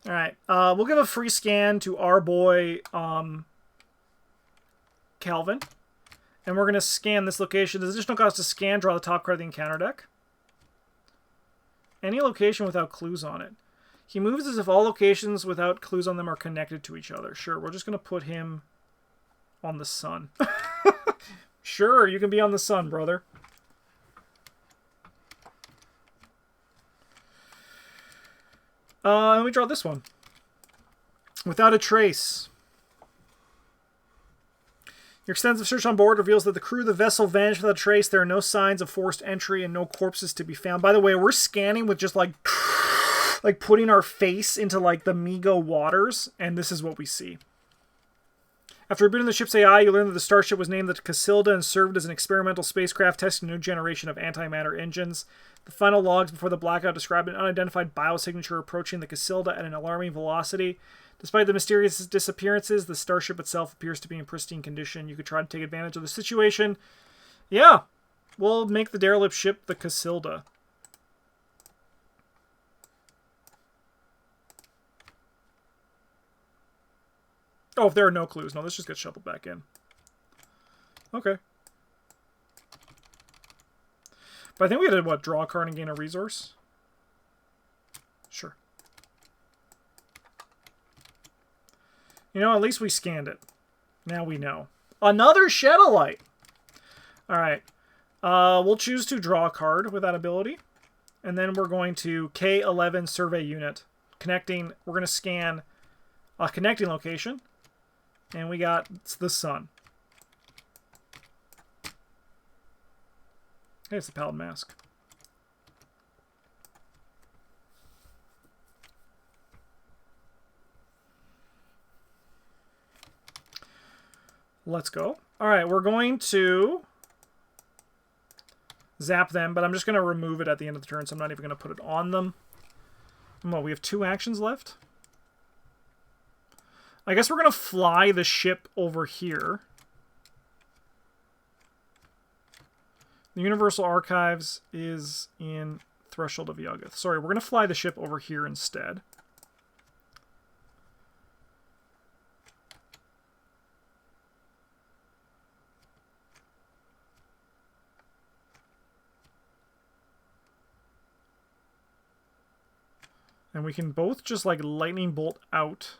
Alright, we'll give a free scan to our boy, Calvin. And we're going to scan this location. There's additional cost to scan, draw the top card of the encounter deck. Any location without clues on it. He moves as if all locations without clues on them are connected to each other. Sure, we're just going to put him on the sun. Sure, you can be on the sun, brother. Let me draw this one. Without a trace. Your extensive search on board reveals that the crew of the vessel vanished without a trace. There are no signs of forced entry and no corpses to be found. By the way, we're scanning with just like putting our face into like the Migo waters, and this is what we see. After rebooting the ship's AI, you learn that the starship was named the Casilda and served as an experimental spacecraft testing a new generation of antimatter engines. The final logs before the blackout describe an unidentified biosignature approaching the Casilda at an alarming velocity. Despite the mysterious disappearances, the starship itself appears to be in pristine condition. You could try to take advantage of the situation. Yeah, we'll make the derelict ship the Casilda. Oh, if there are no clues. No, let's just get shuffled back in. Okay. But I think we had to, what, draw a card and gain a resource? Sure. You know, at least we scanned it. Now we know. Another Shadowlight! Alright. We'll choose to draw a card with that ability. And then we're going to K11 Survey Unit. Connecting, we're going to scan a connecting location. And we got the sun. Hey, it's the Paladin Mask. Let's go. Alright, we're going to zap them, but I'm just going to remove it at the end of the turn, so I'm not even going to put it on them. Well, we have 2 actions left. I guess we're going to fly the ship over here. The Universal Archives is in Threshold of Yuggoth. Sorry, we're going to fly the ship over here instead. And we can both just, like, lightning bolt out.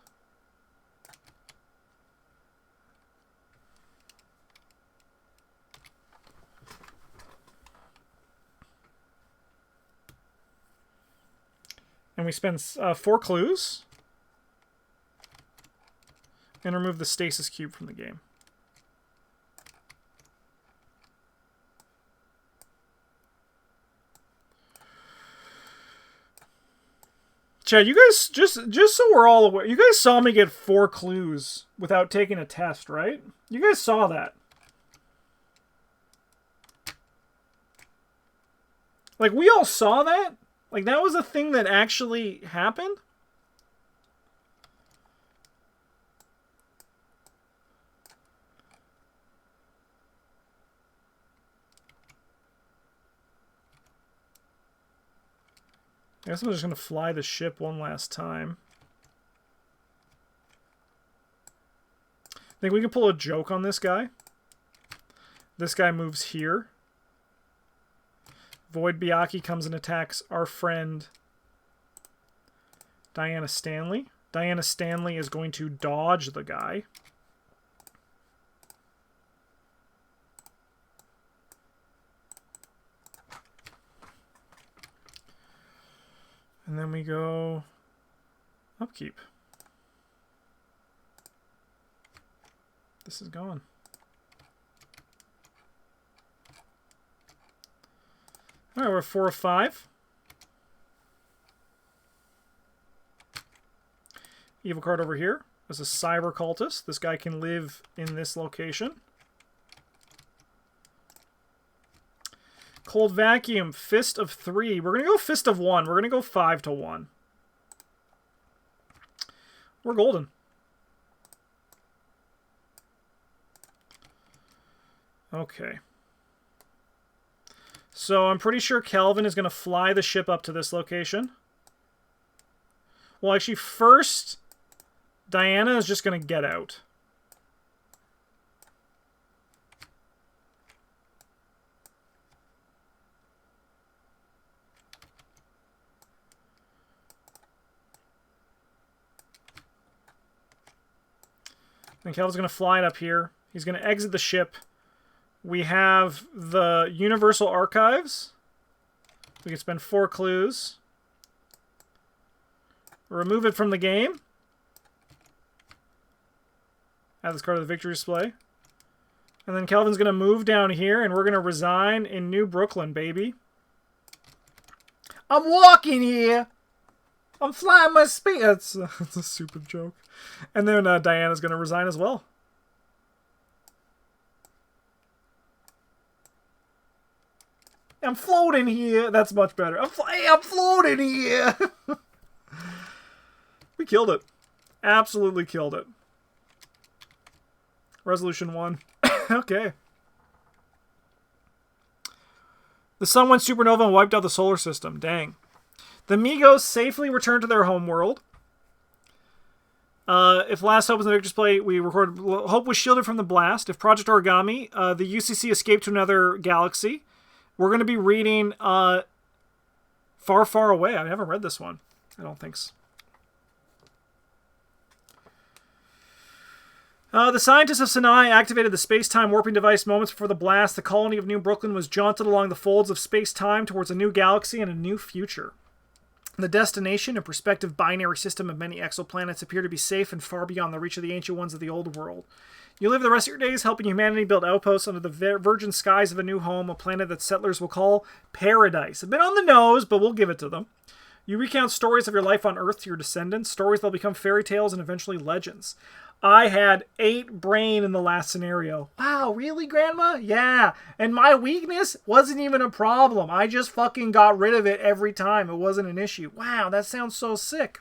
And we spend 4 clues. And remove the stasis cube from the game. Chad, you guys, just so we're all aware, you guys saw me get 4 clues without taking a test, right? You guys saw that. Like, we all saw that? Like, that was a thing that actually happened? I guess I'm just going to fly the ship one last time. Think we can pull a joke on this guy? This guy moves here. Void Biaki comes and attacks our friend Diana Stanley. Diana Stanley is going to dodge the guy. And then we go upkeep. This is gone. All right, we're 4 of 5. Evil card over here. There's a cyber cultist. This guy can live in this location. Cold Vacuum, Fist of 3. We're going to go Fist of 1. We're going to go 5 to 1. We're golden. Okay. So I'm pretty sure Kelvin is going to fly the ship up to this location. Well, actually, first, Diana is just going to get out. And Kelvin's going to fly it up here. He's going to exit the ship. We have the Universal Archives. We can spend 4 clues. Remove it from the game. Add this card to the victory display. And then Kelvin's going to move down here, and we're going to resign in New Brooklyn, baby. I'm walking here. I'm flying my speed. That's a stupid joke. And then Diana's going to resign as well. I'm floating here. That's much better. I'm floating here. We killed it. Absolutely killed it. Resolution 1. Okay. The sun went supernova and wiped out the solar system. Dang. The Migos safely returned to their homeworld. If Last Hope was in the victor's play, we recorded Hope was shielded from the blast. If Project Origami, the UCC escaped to another galaxy. We're going to be reading Far, Far Away. I haven't read this one. I don't think so. The scientists of Sinai activated the space-time warping device moments before the blast. The colony of New Brooklyn was jaunted along the folds of space-time towards a new galaxy and a new future. The destination, a prospective binary system of many exoplanets, appear to be safe and far beyond the reach of the ancient ones of the old world. You live the rest of your days helping humanity build outposts under the virgin skies of a new home, a planet that settlers will call Paradise. A bit on the nose, but we'll give it to them. You recount stories of your life on Earth to your descendants, stories that will become fairy tales and eventually legends. I had 8 brain in the last scenario. Wow, really, Grandma? Yeah. And my weakness wasn't even a problem. I just fucking got rid of it every time. It wasn't an issue. Wow, that sounds so sick.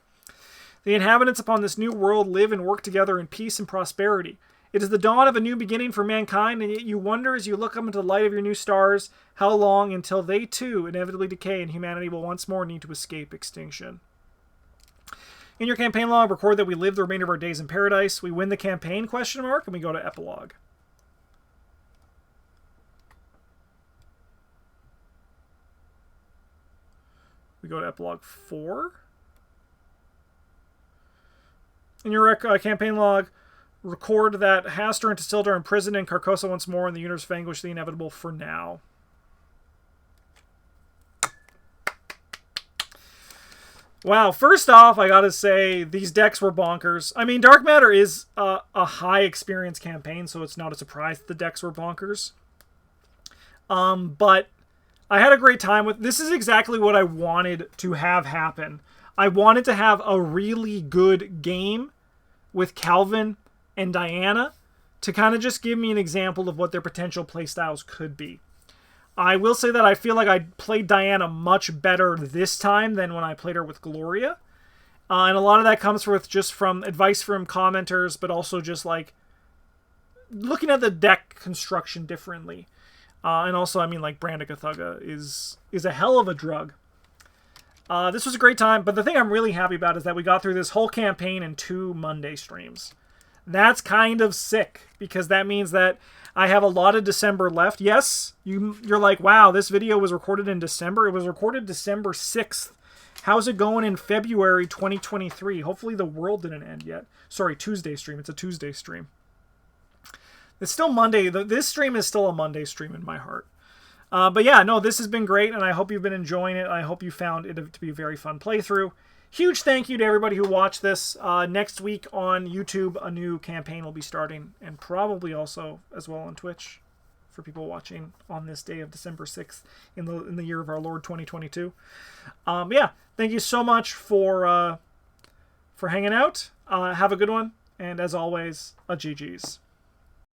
The inhabitants upon this new world live and work together in peace and prosperity. It is the dawn of a new beginning for mankind, and yet you wonder as you look up into the light of your new stars, how long until they too inevitably decay and humanity will once more need to escape extinction. In your campaign log, record that we live the remainder of our days in paradise. We win the campaign, ? And we go to epilogue. We go to epilogue 4. In your campaign log, record that Hastur and Tassilda are imprisoned in Carcosa once more, and the universe vanquish the inevitable for now. Wow, first off, I gotta say, these decks were bonkers. I mean, Dark Matter is a high experience campaign, so it's not a surprise that the decks were bonkers. But I had a great time with... This is exactly what I wanted to have happen. I wanted to have a really good game with Calvin and Diana to kind of just give me an example of what their potential playstyles could be. I will say that I feel like I played Diana much better this time than when I played her with Gloria. And a lot of that comes just from advice from commenters, but also just like looking at the deck construction differently. And also, I mean, like, Brandicathuga is a hell of a drug. This was a great time, but the thing I'm really happy about is that we got through this whole campaign in 2 Monday streams. That's kind of sick, because that means that I have a lot of December left. Yes, you're like, wow, this video was recorded in December. It was recorded December 6th. How's it going in February 2023? Hopefully the world didn't end yet. Sorry, Tuesday stream. It's a Tuesday stream. It's still Monday. This stream is still a Monday stream in my heart. But yeah, no, this has been great, and I hope you've been enjoying it. I hope you found it to be a very fun playthrough. Huge thank you to everybody who watched this. Next week on YouTube, a new campaign will be starting, and probably also as well on Twitch for people watching on this day of December 6th in the year of our Lord 2022. Yeah, thank you so much for hanging out. Have a good one, and as always, a GG's.